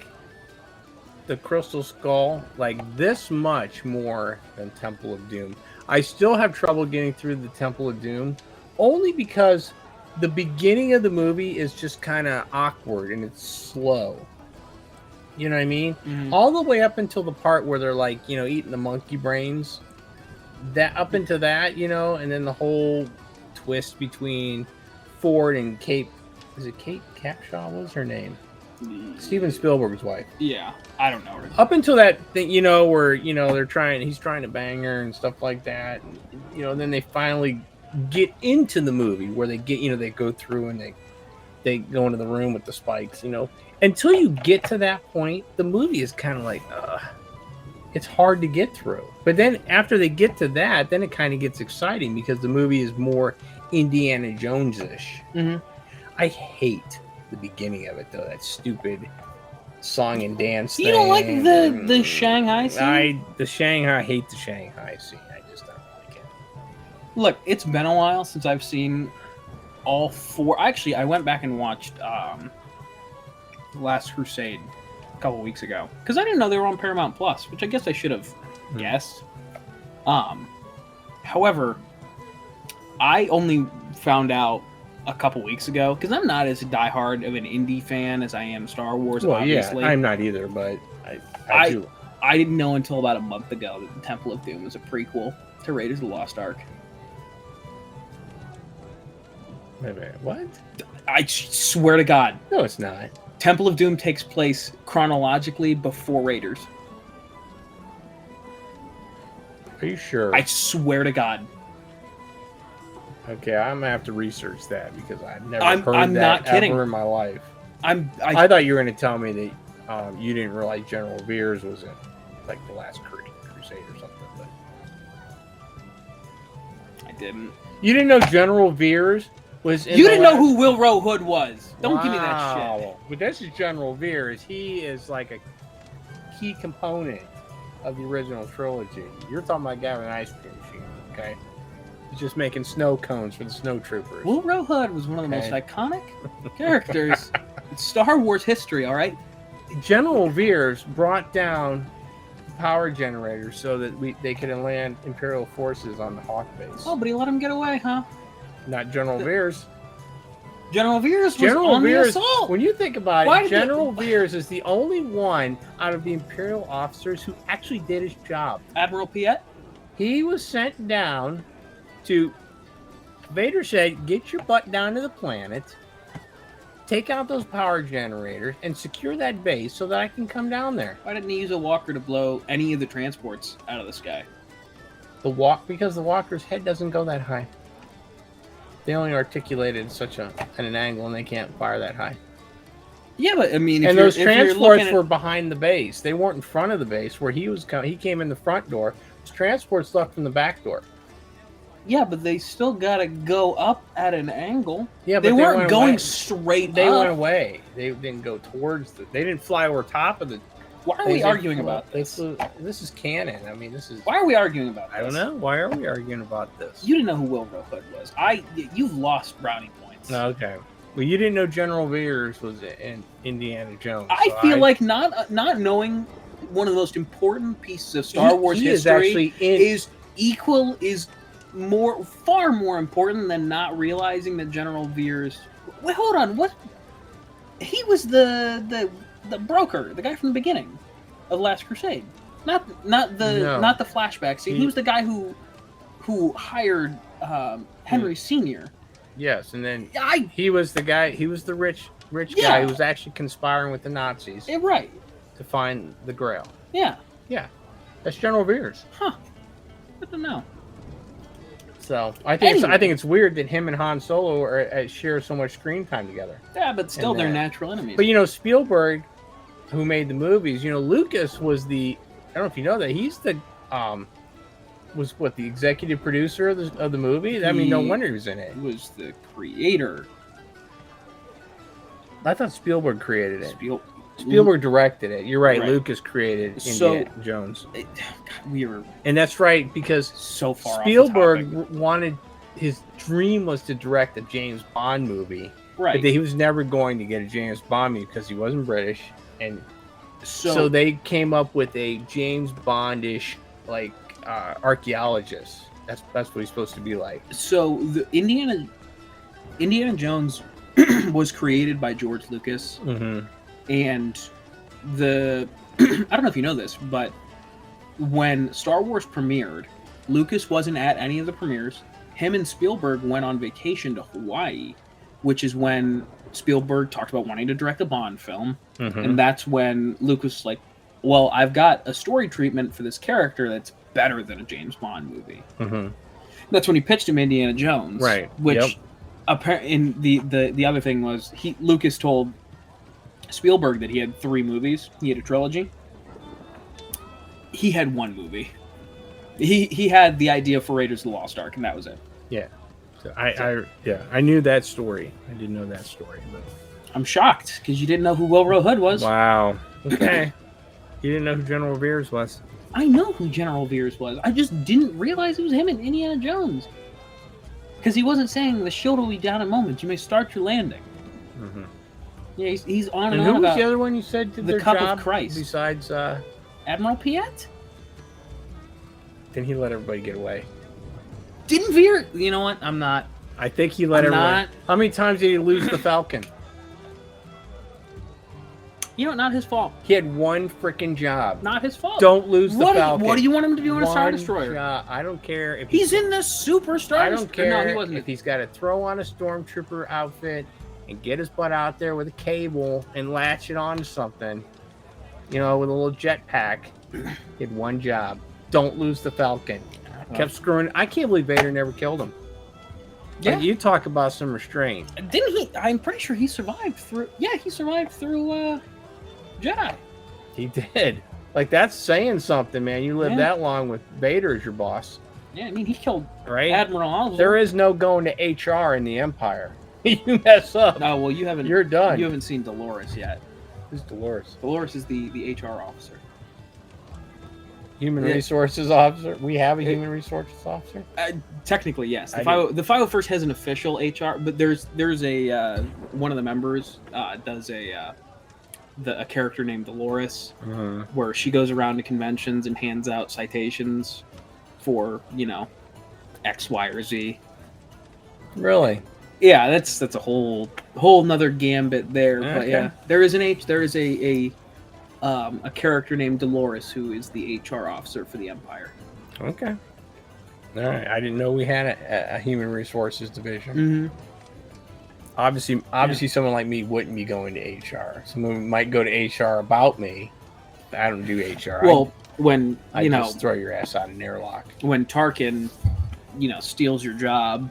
Speaker 2: the Crystal Skull like this much more than Temple of Doom. I still have trouble getting through the Temple of Doom only because the beginning of the movie is just kind of awkward and it's slow. You know what I mean?
Speaker 1: Mm-hmm.
Speaker 2: All the way up until the part where they're like, eating the monkey brains. That up into that, and then the whole twist between Ford and Kate. Is it Kate Capshaw? What was her name? Steven Spielberg's wife.
Speaker 1: Yeah, I don't know her.
Speaker 2: Up until that thing, where he's trying to bang her and stuff like that, and, then they finally get into the movie where they get, they go through and they go into the room with the spikes, Until you get to that point, the movie is kind of like, it's hard to get through. But then after they get to that, then it kind of gets exciting because the movie is more Indiana Jones-ish.
Speaker 1: Mm-hmm.
Speaker 2: I hate the beginning of it, though. That stupid song and dance thing.
Speaker 1: You don't like the Shanghai scene?
Speaker 2: I hate the Shanghai scene. I just don't like it.
Speaker 1: Look, it's been a while since I've seen all four. Actually, I went back and watched Last Crusade a couple weeks ago because I didn't know they were on Paramount Plus, which I guess I should have guessed. However, I only found out a couple weeks ago because I'm not as diehard of an indie fan as I am Star Wars.
Speaker 2: Well,
Speaker 1: obviously,
Speaker 2: yeah, I'm not either, but I do.
Speaker 1: I didn't know until about a month ago that the Temple of Doom was a prequel to Raiders of the Lost Ark.
Speaker 2: Wait a minute, what?
Speaker 1: I swear to God,
Speaker 2: No, it's not.
Speaker 1: Temple of Doom takes place chronologically before Raiders.
Speaker 2: Are you sure?
Speaker 1: I swear to God.
Speaker 2: Okay, I'm gonna have to research that because I've never
Speaker 1: I'm
Speaker 2: heard
Speaker 1: not
Speaker 2: that
Speaker 1: kidding.
Speaker 2: ever in my life.
Speaker 1: I
Speaker 2: I thought you were going to tell me that you didn't realize General Veers was in like the last Crusade or something. But
Speaker 1: I didn't.
Speaker 2: you didn't know General Veers was in
Speaker 1: You
Speaker 2: the
Speaker 1: didn't know
Speaker 2: last-
Speaker 1: who Will Rowe Hood was. Don't give me that shit.
Speaker 2: Wow. But this is General Veers. He is like a key component of the original trilogy. You're talking about guy with an ice cream machine, okay? He's just making snow cones for the snow troopers.
Speaker 1: Will Rowe Hood was one of the most
Speaker 2: Okay.
Speaker 1: iconic characters in Star Wars history, all right?
Speaker 2: General Veers brought down power generators so that they could land Imperial forces on the Hawk base.
Speaker 1: Oh, but he let him get away, huh?
Speaker 2: Not General Veers.
Speaker 1: General Veers was
Speaker 2: General
Speaker 1: on
Speaker 2: Veers,
Speaker 1: the assault.
Speaker 2: when you think about
Speaker 1: Why
Speaker 2: it,
Speaker 1: did
Speaker 2: General Veers is the only one out of the Imperial officers who actually did his job.
Speaker 1: Admiral Piet?
Speaker 2: He was sent down to. Vader said, "Get your butt down to the planet, take out those power generators, and secure that base so that I can come down there."
Speaker 1: Why didn't he use a walker to blow any of the transports out of the sky?
Speaker 2: Because the walker's head doesn't go that high. They only articulated at an angle, and they can't fire that high.
Speaker 1: Yeah, but I mean,
Speaker 2: And those
Speaker 1: if you're
Speaker 2: transports
Speaker 1: looking at,
Speaker 2: were behind the base. They weren't in front of the base where he was coming. He came in the front door. His transports left from the back door.
Speaker 1: yeah, but they still gotta go up at an angle.
Speaker 2: Yeah,
Speaker 1: They
Speaker 2: but
Speaker 1: weren't
Speaker 2: went
Speaker 1: going
Speaker 2: away.
Speaker 1: straight
Speaker 2: They
Speaker 1: up.
Speaker 2: went away. They didn't go towards They didn't fly over top of the.
Speaker 1: Why are we
Speaker 2: They-
Speaker 1: arguing about this?
Speaker 2: This is canon. I mean, this is.
Speaker 1: Why are we arguing about this?
Speaker 2: I don't know. Why are we arguing about this?
Speaker 1: You didn't know who Will Rowe Hood was. You've lost brownie points.
Speaker 2: Okay. Well, you didn't know General Veers was in Indiana Jones.
Speaker 1: I
Speaker 2: so
Speaker 1: feel like not knowing one of the most important pieces of Star Wars
Speaker 2: he is
Speaker 1: history
Speaker 2: actually in.
Speaker 1: is far more important than not realizing that General Veers. Wait, hold on. What? He was the broker, the guy from the beginning of Last Crusade. Not the flashback scene. He was the guy who hired Henry Sr.
Speaker 2: Yes, and then
Speaker 1: I
Speaker 2: he was the guy. He was the rich guy
Speaker 1: Yeah.
Speaker 2: who was actually conspiring with the Nazis
Speaker 1: right.
Speaker 2: to find the Grail.
Speaker 1: Yeah.
Speaker 2: That's General Veers.
Speaker 1: I don't know.
Speaker 2: So I think
Speaker 1: Anyway.
Speaker 2: I think it's weird that him and Han Solo share so much screen time together.
Speaker 1: Yeah, but still,
Speaker 2: And
Speaker 1: they're
Speaker 2: that.
Speaker 1: natural enemies.
Speaker 2: But Spielberg, who made the movies, Lucas was I don't know if you know that he's the was the executive producer of the movie. I mean, no
Speaker 1: He-
Speaker 2: wonder he was in it.
Speaker 1: He was the creator.
Speaker 2: I thought Spielberg created it.
Speaker 1: Mm-hmm.
Speaker 2: Spielberg directed it. You're right.
Speaker 1: Right.
Speaker 2: Lucas created
Speaker 1: So-
Speaker 2: Indiana Jones,
Speaker 1: God, we were
Speaker 2: and that's right because
Speaker 1: so far
Speaker 2: Spielberg
Speaker 1: off the topic.
Speaker 2: wanted his dream was to direct a James Bond movie,
Speaker 1: Right.
Speaker 2: but he was never going to get a James Bond movie because he wasn't British, and so they came up with a James Bondish archaeologist. That's what he's supposed to be like.
Speaker 1: So the Indiana Jones was created by George Lucas,
Speaker 2: Mm-hmm.
Speaker 1: and I don't know if you know this, but when Star Wars premiered, Lucas wasn't at any of the premieres. Him and Spielberg went on vacation to Hawaii, which is when Spielberg talked about wanting to direct a Bond film,
Speaker 2: Mhm.
Speaker 1: and that's when Lucas was like, well, I've got a story treatment for this character that's better than a James Bond movie.
Speaker 2: Mhm.
Speaker 1: That's when he pitched him Indiana Jones,
Speaker 2: Right.
Speaker 1: Which,
Speaker 2: Yep.
Speaker 1: in the other thing was Lucas told Spielberg that he had 3 movies. He had a trilogy. He had 1 movie. He had the idea for Raiders of the Lost Ark, and that was it.
Speaker 2: Yeah. So I knew that story. I didn't know that story, but
Speaker 1: I'm shocked because you didn't know who Wilbur Hood was.
Speaker 2: wow. Okay. You didn't know who General Veers was.
Speaker 1: I know who General Veers was. I just didn't realize it was him in Indiana Jones. Because he wasn't saying the shield will be down in a moment. You may start your landing.
Speaker 2: Mm-hmm.
Speaker 1: Yeah, he's on
Speaker 2: And
Speaker 1: and
Speaker 2: who
Speaker 1: on
Speaker 2: was
Speaker 1: about
Speaker 2: the other one you said did
Speaker 1: the
Speaker 2: their
Speaker 1: Cup of
Speaker 2: job
Speaker 1: Christ.
Speaker 2: besides?
Speaker 1: Admiral Piet.
Speaker 2: Didn't he let everybody get away?
Speaker 1: Didn't Veer? You know what? I'm not.
Speaker 2: I think he let
Speaker 1: I'm
Speaker 2: everybody.
Speaker 1: not.
Speaker 2: How many times did he lose the Falcon?
Speaker 1: You know, not his fault.
Speaker 2: He had one freaking job.
Speaker 1: Not his fault.
Speaker 2: Don't lose the Falcon.
Speaker 1: What do you want him to do on a Star
Speaker 2: One
Speaker 1: Destroyer?
Speaker 2: job. I don't care if
Speaker 1: He's in the Super Star
Speaker 2: I
Speaker 1: Destroyer.
Speaker 2: don't care
Speaker 1: No, he wasn't.
Speaker 2: if he's got to throw on a stormtrooper outfit and get his butt out there with a cable and latch it onto something, with a little jetpack. He had one job. Don't lose the Falcon. Kept screwing. I can't believe Vader never killed him.
Speaker 1: Yeah.
Speaker 2: Like, you talk about some restraint.
Speaker 1: Didn't he? I'm pretty sure he survived through. Yeah, he survived through Jedi.
Speaker 2: He did. Like, that's saying something, man. You live that long with Vader as your boss,
Speaker 1: Yeah, I mean, he killed
Speaker 2: right?
Speaker 1: Admiral Oswald.
Speaker 2: There is no going to HR in the Empire. You mess up.
Speaker 1: No, well, you haven't.
Speaker 2: You're done.
Speaker 1: You haven't seen Dolores yet.
Speaker 2: Who's Dolores?
Speaker 1: Dolores is the HR officer.
Speaker 2: Human
Speaker 1: Yeah.
Speaker 2: resources officer. We have a human resources officer.
Speaker 1: Technically, yes.
Speaker 2: I
Speaker 1: The 501st has an official HR, but there's a one of the members does a character named Dolores, where she goes around to conventions and hands out citations for X, Y, or Z.
Speaker 2: Really?
Speaker 1: Yeah, that's a whole nother gambit there. But
Speaker 2: Okay.
Speaker 1: yeah, there is a character named Dolores who is the HR officer for the Empire.
Speaker 2: Okay. All right. I didn't know we had a human resources division.
Speaker 1: Mm-hmm.
Speaker 2: Obviously, someone like me wouldn't be going to HR. Someone might go to HR about me. I don't do HR.
Speaker 1: Well, when
Speaker 2: I just throw your ass out an airlock.
Speaker 1: when Tarkin, steals your job,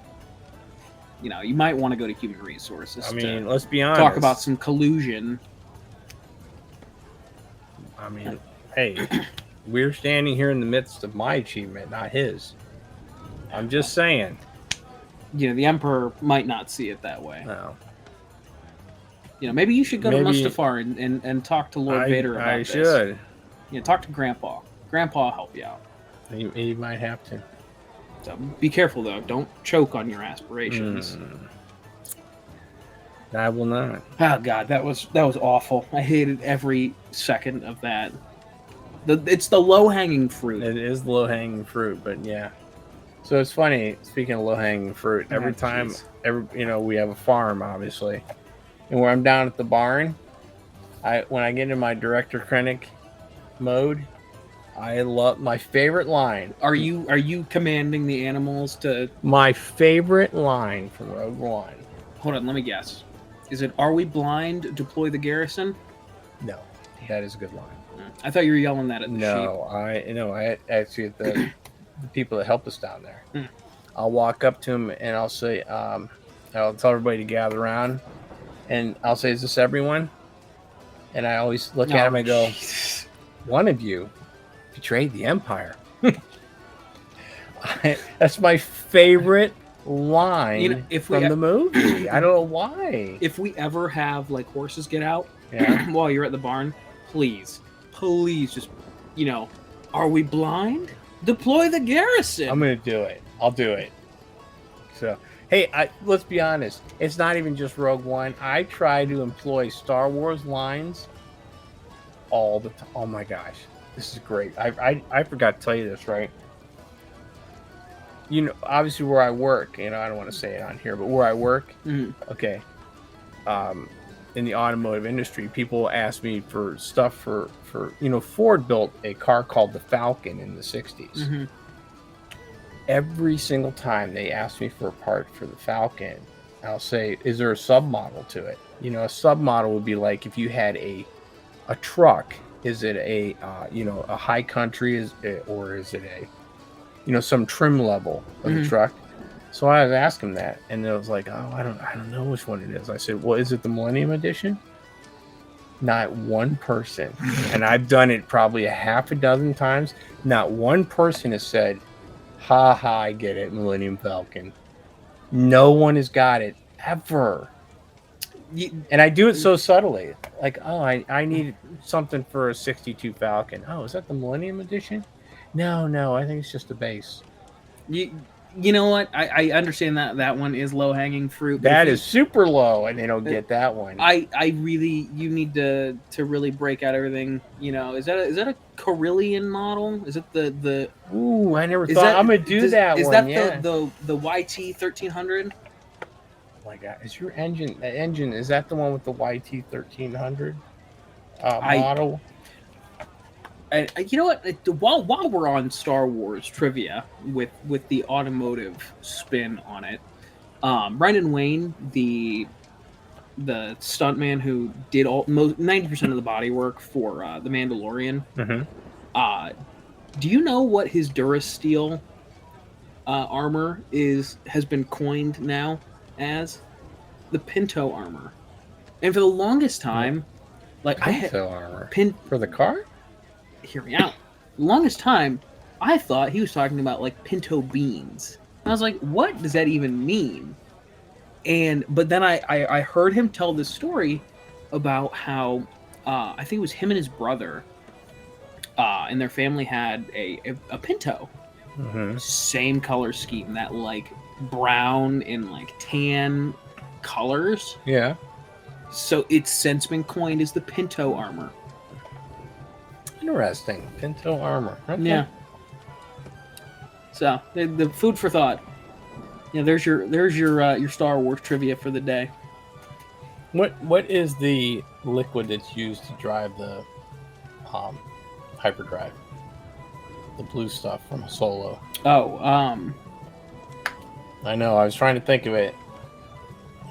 Speaker 1: you might want to go to human resources.
Speaker 2: I
Speaker 1: to
Speaker 2: mean, let's be honest.
Speaker 1: talk about some collusion.
Speaker 2: I mean, hey, we're standing here in the midst of my achievement, not his. I'm just saying.
Speaker 1: The Emperor might not see it that way.
Speaker 2: No.
Speaker 1: Maybe you should go to
Speaker 2: Maybe-
Speaker 1: Mustafar and talk to Lord Vader about
Speaker 2: I
Speaker 1: this.
Speaker 2: should.
Speaker 1: Talk to Grandpa. Grandpa will help you out.
Speaker 2: He might have to.
Speaker 1: So be careful though. Don't choke on your aspirations.
Speaker 2: I will not.
Speaker 1: Oh God, that was awful. I hated every second of that. It's the low hanging fruit.
Speaker 2: It is low hanging fruit, but yeah. So it's funny. Speaking of low hanging fruit, every time, we have a farm, obviously, and where I'm down at the barn, when I get into my director clinic mode, I love my favorite line.
Speaker 1: Are you commanding the animals to?
Speaker 2: My favorite line from Rogue One.
Speaker 1: Hold on, let me guess. Is it "Are we blind? Deploy the garrison"?
Speaker 2: No, that is a good line.
Speaker 1: I thought you were yelling that at the sheep.
Speaker 2: I actually at the people that helped us down there.
Speaker 1: Mm.
Speaker 2: I'll walk up to them and I'll say, I'll tell everybody to gather around, and I'll say, "Is this everyone?" And I always look at them and go, "One of you betrayed the Empire." That's my favorite line from the movie. I don't know why.
Speaker 1: If we ever have like horses get out
Speaker 2: Yeah.
Speaker 1: while you're at the barn, please just are we blind? Deploy the garrison.
Speaker 2: I'm gonna do it. I'll do it. So, hey, let's be honest. It's not even just Rogue One. I try to employ Star Wars lines all the time. Oh my gosh, this is great. I forgot to tell you this, right? Obviously where I work. I don't want to say it on here, but where I work, okay. In the automotive industry, people ask me for stuff for Ford built a car called the Falcon in the 60s.
Speaker 1: Mm-hmm.
Speaker 2: Every single time they asked me for a part for the Falcon, I'll say, is there a submodel to it? You know, a submodel would be like if you had a truck. Is it a a high country or is it a some trim level of the
Speaker 1: Mhm.
Speaker 2: truck? So I was asking that, and it was like, oh, I don't know which one it is. I said, well, is it the Millennium Edition? Not one person, and I've done it probably a half a dozen times. Not one person has said, "Ha ha, I get it, Millennium Falcon." No one has got it ever.
Speaker 1: You-
Speaker 2: And I do it so subtly. Like, oh, I need something for a 62 Falcon. Oh, is that the Millennium Edition? No, I think it's just a base.
Speaker 1: you know what? I understand that one is low hanging fruit. But
Speaker 2: That
Speaker 1: if
Speaker 2: is super low, and they don't get that one.
Speaker 1: I really you need to really break out everything. You know, is that a Carillion model? Is it the
Speaker 2: Ooh, I never
Speaker 1: is
Speaker 2: thought
Speaker 1: that
Speaker 2: I'm gonna do that
Speaker 1: is
Speaker 2: one.
Speaker 1: that
Speaker 2: Yeah.
Speaker 1: the YT 1300?
Speaker 2: Oh my god, is your engine? Is that the one with the YT 1300 model?
Speaker 1: You know what? While we're on Star Wars trivia with the automotive spin on it, Brendan Wayne, the stuntman who did 90% of the body work for the Mandalorian.
Speaker 2: Mm-hmm.
Speaker 1: Do you know what his Durasteel armor has been coined now as? The Pinto armor. And for the longest time, like
Speaker 2: Pinto armor
Speaker 1: pin
Speaker 2: for the car.
Speaker 1: Hear me out. The longest time, I thought he was talking about like pinto beans. I was like, what does that even mean? But then I heard him tell this story about how I think it was him and his brother and their family had a pinto.
Speaker 2: Mm-hmm.
Speaker 1: Same color scheme, that like brown and like tan colors.
Speaker 2: Yeah.
Speaker 1: So it's since been coined as the Pinto armor.
Speaker 2: Interesting. Pinto armor. Okay.
Speaker 1: Yeah. So the food for thought. Yeah, there's your Star Wars trivia for the day.
Speaker 2: What is the liquid that's used to drive the hyperdrive? The blue stuff from Solo.
Speaker 1: Oh,
Speaker 2: I know. I was trying to think of it.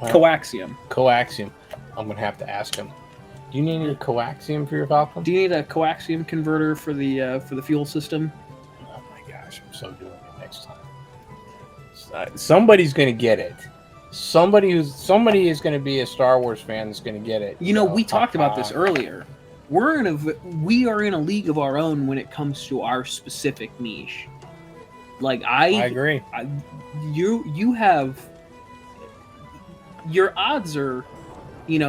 Speaker 1: coaxium.
Speaker 2: Coaxium. I'm gonna have to ask him. Do you need any coaxium for your Falcon?
Speaker 1: Do you need a coaxium converter for the fuel system?
Speaker 2: Oh my gosh, I'm so doing it next time. Somebody's gonna get it. Somebody is gonna be a Star Wars fan that's gonna get it.
Speaker 1: You know, we talked about this earlier. We are in a league of our own when it comes to our specific niche. Like
Speaker 2: I agree.
Speaker 1: You have your odds are,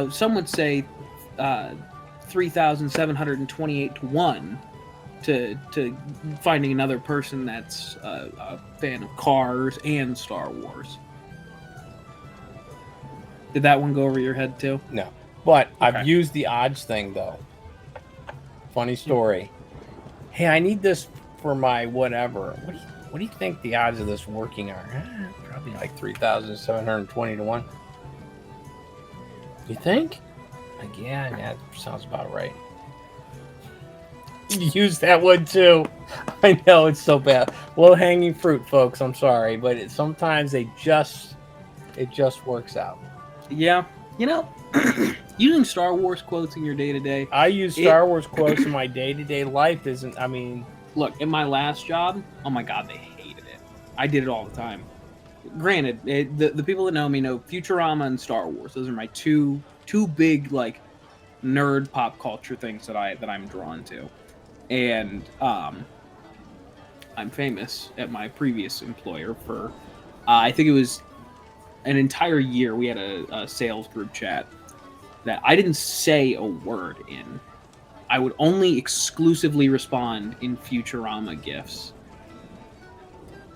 Speaker 1: some would say 3,728 to 1 to finding another person that's a fan of cars and Star Wars. Did that one go over your head too?
Speaker 2: No, but
Speaker 1: Okay.
Speaker 2: I've used the odds thing though. Funny story. Hey, I need this for my whatever. What do you think the odds of this working are? Probably like 3,720 to 1. You think? Like, yeah, that sounds about right. You used that one too. I know it's so bad. Low hanging fruit, folks. I'm sorry, but sometimes it just works out.
Speaker 1: Yeah. Using Star Wars quotes in your day-to-day.
Speaker 2: I use Star Wars quotes in my day-to-day life.
Speaker 1: Look, in my last job, oh my god, they hated it. I did it all the time. Granted, the people that know me know Futurama and Star Wars. Those are my two big like nerd pop culture things that I'm drawn to. And I'm famous at my previous employer for I think it was an entire year we had a sales group chat that I didn't say a word in. I would only exclusively respond in Futurama GIFs.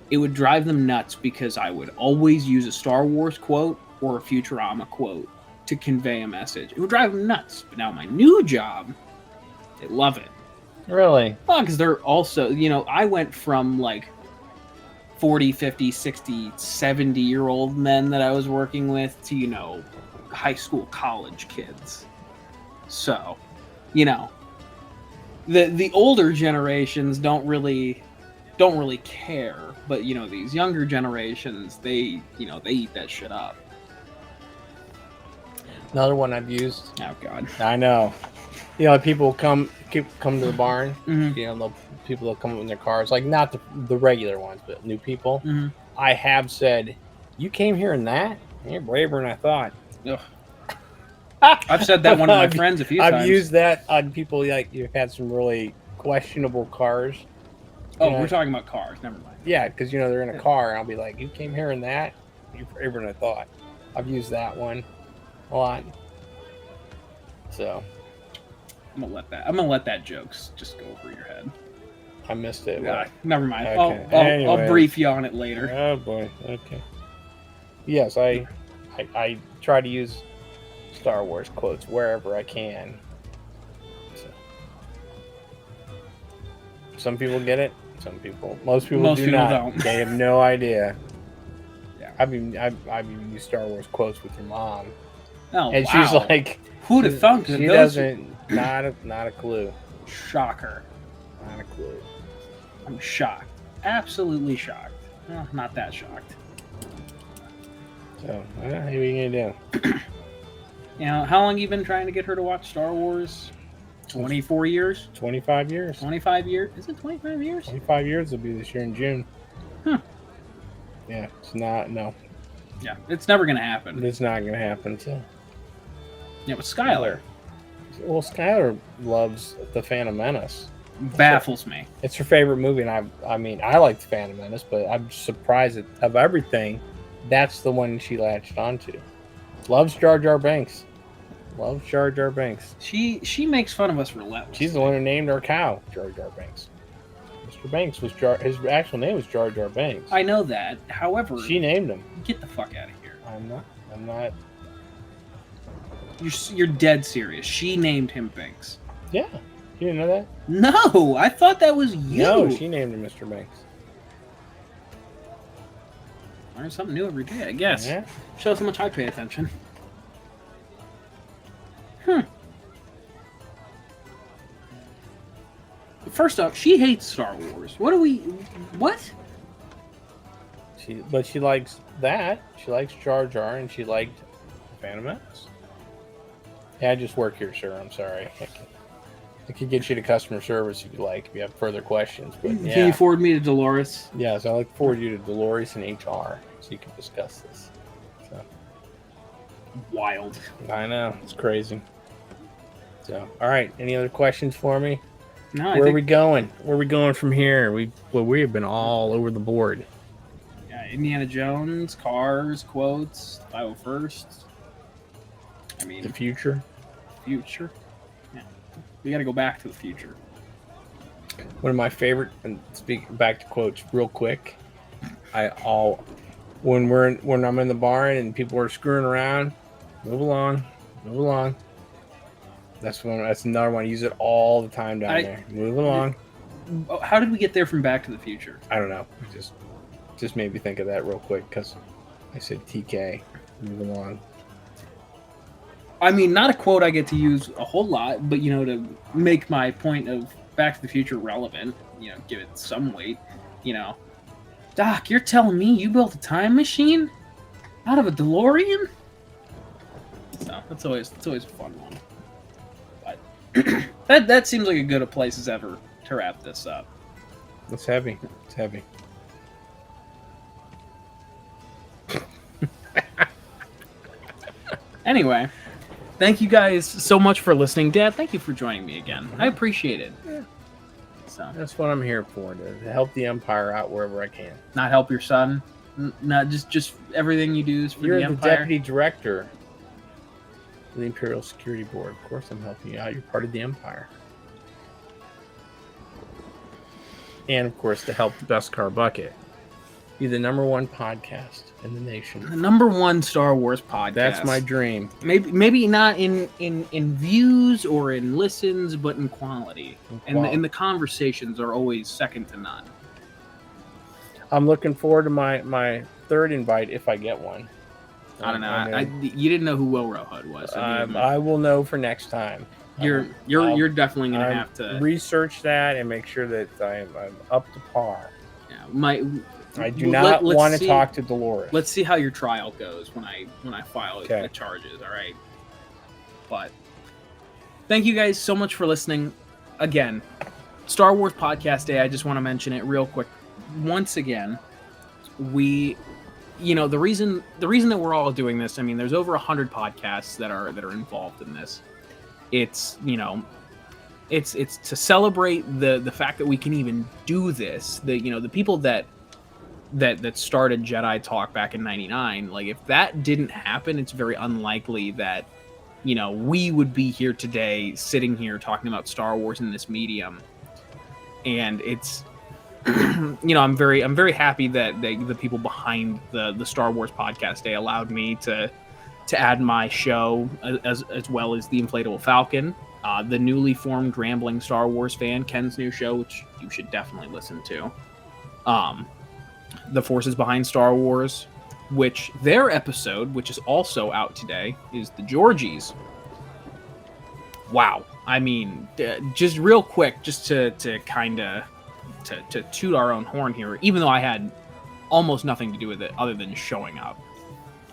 Speaker 1: It would drive them nuts because I would always use a Star Wars quote or a Futurama quote to convey a message. It would drive them nuts. But now my new job, they love it.
Speaker 2: Really?
Speaker 1: Well, because they're also, I went from like 40, 50, 60, 70-year-old men that I was working with to, high school, college kids. So, the older generations don't really care, but these younger generations, they eat that shit up.
Speaker 2: Another one I've used.
Speaker 1: Oh God.
Speaker 2: I know. You know, people come to the barn.
Speaker 1: Mhm.
Speaker 2: You know, people that come up in their cars, like not the regular ones, but new people.
Speaker 1: Mhm.
Speaker 2: I have said, "You came here in that? You're braver than I thought."
Speaker 1: Ugh. I've said that one to my
Speaker 2: I've-
Speaker 1: friends a few times.
Speaker 2: I've used that on people like you've had some really questionable cars.
Speaker 1: Oh,
Speaker 2: Yeah.
Speaker 1: we're talking about cars. Never mind.
Speaker 2: Yeah, because you know they're in a car, and I'll be like, "You came here in that? You're braver than I thought." I've used that one a lot. So
Speaker 1: I'm gonna let that jokes just go over your head.
Speaker 2: I missed it.
Speaker 1: Yeah, never mind.
Speaker 2: Okay.
Speaker 1: I'll
Speaker 2: Anyways.
Speaker 1: brief you on it later.
Speaker 2: Oh boy. Okay. Yes, I try to use Star Wars quotes wherever I can. So. Some people get it. Most people do not.
Speaker 1: don't.
Speaker 2: They have no idea.
Speaker 1: Yeah.
Speaker 2: I've even used Star Wars quotes with your mom,
Speaker 1: Oh,
Speaker 2: and
Speaker 1: wow.
Speaker 2: she's like,
Speaker 1: "Who'd have thunk that
Speaker 2: She
Speaker 1: those
Speaker 2: doesn't. Not a clue.
Speaker 1: Shocker.
Speaker 2: Not a clue.
Speaker 1: I'm shocked. Absolutely shocked. Well, not that shocked.
Speaker 2: So what are you gonna do?
Speaker 1: You know, how long you been trying to get her to watch Star Wars? 24 years?
Speaker 2: 25 years.
Speaker 1: 25 years? Is it 25 years?
Speaker 2: 25 years will be this year in June.
Speaker 1: Huh.
Speaker 2: Yeah, it's not. No,
Speaker 1: Yeah, it's never gonna happen.
Speaker 2: it's not gonna happen. So.
Speaker 1: Yeah, with Skylar,
Speaker 2: Well, Skylar loves The Phantom Menace.
Speaker 1: baffles me.
Speaker 2: It's her favorite movie, and I mean, I like The Phantom Menace, but I'm surprised that of everything, that's the one she latched onto. Loves Jar Jar Binks. Loves Jar Jar Binks.
Speaker 1: She makes fun of us relentlessly.
Speaker 2: She's the one who named our cow Jar Jar Binks. Mr. Banks was his actual name was Jar Jar Binks.
Speaker 1: I know that. However,
Speaker 2: She named him.
Speaker 1: get the fuck out of here.
Speaker 2: I'm not.
Speaker 1: You're dead serious. She named him Binks.
Speaker 2: Yeah. You didn't know that?
Speaker 1: No, I thought that was you.
Speaker 2: No, she named him Mr. Banks.
Speaker 1: Learn something new every day, I guess.
Speaker 2: Yeah.
Speaker 1: Shows how much I pay attention. First off, she hates Star Wars. What?
Speaker 2: But she likes that. She likes Jar Jar, and she liked Phantom Menace. Yeah, I just work here, sir. I'm sorry. I could get you to customer service if you like, if you have further questions. But
Speaker 1: Can
Speaker 2: yeah,
Speaker 1: you forward me to Dolores?
Speaker 2: so I look forward you to Dolores and HR so you can discuss this. So
Speaker 1: Wild.
Speaker 2: I know it's crazy. So all right, any other questions for me?
Speaker 1: No,
Speaker 2: Where are we going? Where are we going from here? We have been all over the board.
Speaker 1: Indiana Jones, cars, quotes, 501st. I mean,
Speaker 2: The future.
Speaker 1: future. Yeah. We got to go back to the future.
Speaker 2: One of my favorite, and speaking back to quotes real quick, when I'm in the barn and people are screwing around, move along. That's another one. I use it all the time down there. Move along.
Speaker 1: How did we get there from Back to the Future?
Speaker 2: I don't know. It just made me think of that real quick because I said TK. Move along.
Speaker 1: I mean, not a quote I get to use a whole lot, but to make my point of Back to the Future relevant, give it some weight. Doc, you're telling me you built a time machine out of a DeLorean? So that's always a fun one. But that seems like a good a place as ever to wrap this up.
Speaker 2: It's heavy. It's heavy.
Speaker 1: Anyway, thank you guys so much for listening. Dad, thank you for joining me again. I appreciate it.
Speaker 2: Yeah.
Speaker 1: So,
Speaker 2: That's what I'm here for, to help the Empire out wherever I can.
Speaker 1: not help your son, not just everything you do is for
Speaker 2: You're
Speaker 1: the
Speaker 2: the
Speaker 1: Empire.
Speaker 2: deputy director of the Imperial Security Board. Of course, I'm helping you out. You're part of the Empire. And, of course, to help the Best Car Bucket be the #1 podcast in the nation.
Speaker 1: The #1 Star Wars podcast.
Speaker 2: That's my dream.
Speaker 1: Maybe not in views or in listens, but in quality. And the conversations are always second to none.
Speaker 2: I'm looking forward to my third invite if I get one.
Speaker 1: I don't know. You didn't know who Will Rowhood was. So
Speaker 2: I will know for next time.
Speaker 1: you're definitely gonna have to
Speaker 2: research that and make sure that I'm up to par.
Speaker 1: Yeah,
Speaker 2: I do not want to talk to Dolores.
Speaker 1: Let's see how your trial goes when I file
Speaker 2: Okay.
Speaker 1: the charges. All right. But thank you guys so much for listening. Again, Star Wars Podcast Day, I just want to mention it real quick. Once again, we, the reason that we're all doing this, I mean, there's over 100 podcasts that are involved in this. It's, it's to celebrate the fact that we can even do this. The people that started Jedi Talk back in '99, like, if that didn't happen, it's very unlikely that we would be here today, sitting here talking about Star Wars in this medium. And it's, I'm very happy that the people behind the Star Wars Podcast Day allowed me to add my show as well as the Inflatable Falcon, the newly formed Rambling Star Wars Fan, Ken's new show, which you should definitely listen to. The Forces Behind Star Wars, which their episode, which is also out today, is the Georgies. Wow. I mean, just real quick, just to kind of to toot our own horn here, even though I had almost nothing to do with it other than showing up.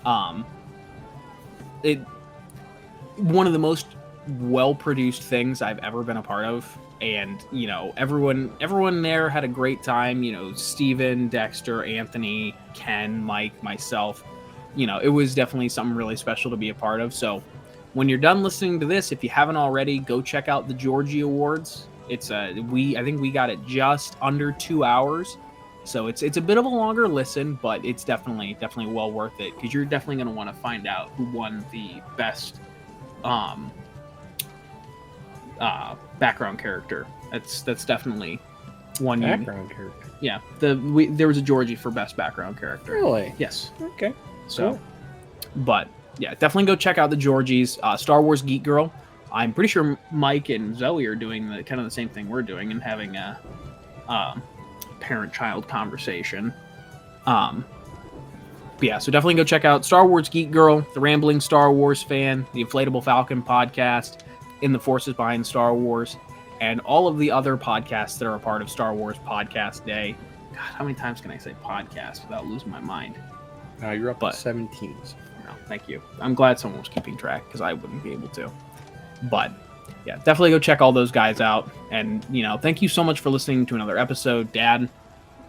Speaker 1: One of the most well-produced things I've ever been a part of, and everyone there had a great time. Steven, Dexter, Anthony, Ken, Mike, myself. It was definitely something really special to be a part of. So when you're done listening to this, if you haven't already, go check out the Georgie Awards. It's I think we got it just under 2 hours, so it's a bit of a longer listen, but it's definitely well worth it, because you're definitely going to want to find out who won the best background character. That's definitely one
Speaker 2: Background character.
Speaker 1: Yeah, there was a Georgie for best background character.
Speaker 2: Really?
Speaker 1: Yes.
Speaker 2: Okay.
Speaker 1: So,
Speaker 2: Cool.
Speaker 1: But yeah, definitely go check out the Georgies. Star Wars Geek Girl. I'm pretty sure Mike and Zoe are doing the same thing we're doing, and having a parent-child conversation. But yeah, so definitely go check out Star Wars Geek Girl, the Rambling Star Wars Fan, the Inflatable Falcon podcast, In the Forces Behind Star Wars, and all of the other podcasts that are a part of Star Wars Podcast Day. God, how many times can I say podcast without losing my mind?
Speaker 2: Now you're up
Speaker 1: But-
Speaker 2: to 17.
Speaker 1: No, thank you. I'm glad someone was keeping track, because I wouldn't be able to. But yeah, definitely go check all those guys out. And, thank you so much for listening to another episode. Dad,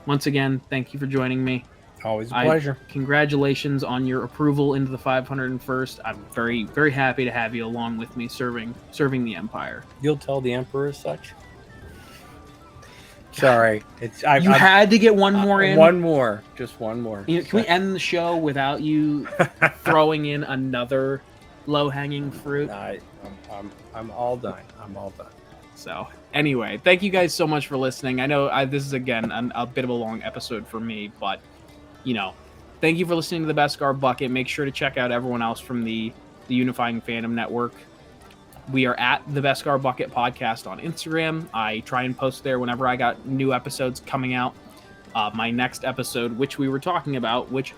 Speaker 1: once again, thank you for joining me.
Speaker 2: Always a pleasure.
Speaker 1: Congratulations on your approval into the 501st. I'm very, very happy to have you along with me serving the Empire.
Speaker 2: You'll tell the Emperor as such. Sorry,
Speaker 1: You had to get one more in.
Speaker 2: One more, just one more.
Speaker 1: Can we end the show without you throwing in another low-hanging fruit?
Speaker 2: I'm all done. I'm all done.
Speaker 1: So anyway, thank you guys so much for listening. I know this is, again, a bit of a long episode for me, but, thank you for listening to the Beskar Bucket. Make sure to check out everyone else from the Unifying Fandom Network. We are at the Beskar Bucket Podcast on Instagram. I try and post there whenever I got new episodes coming out. My next episode, which we were talking about, which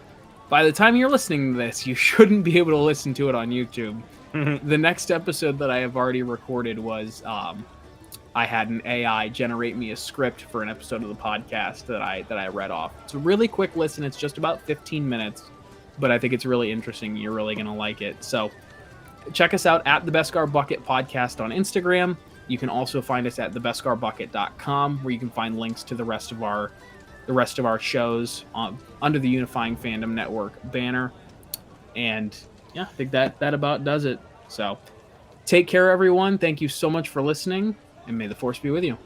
Speaker 1: by the time you're listening to this, you shouldn't be able to listen to it on YouTube. The next episode that I have already recorded was I had an AI generate me a script for an episode of the podcast that I read off. It's a really quick listen. It's just about 15 minutes, but I think it's really interesting. You're really going to like it. So check us out at the Beskar Bucket Podcast on Instagram. You can also find us at thebeskarbucket.com, where you can find links to the rest of our shows under the Unifying Fandom Network banner. And yeah, I think that about does it. So take care, everyone. Thank you so much for listening, and may the Force be with you.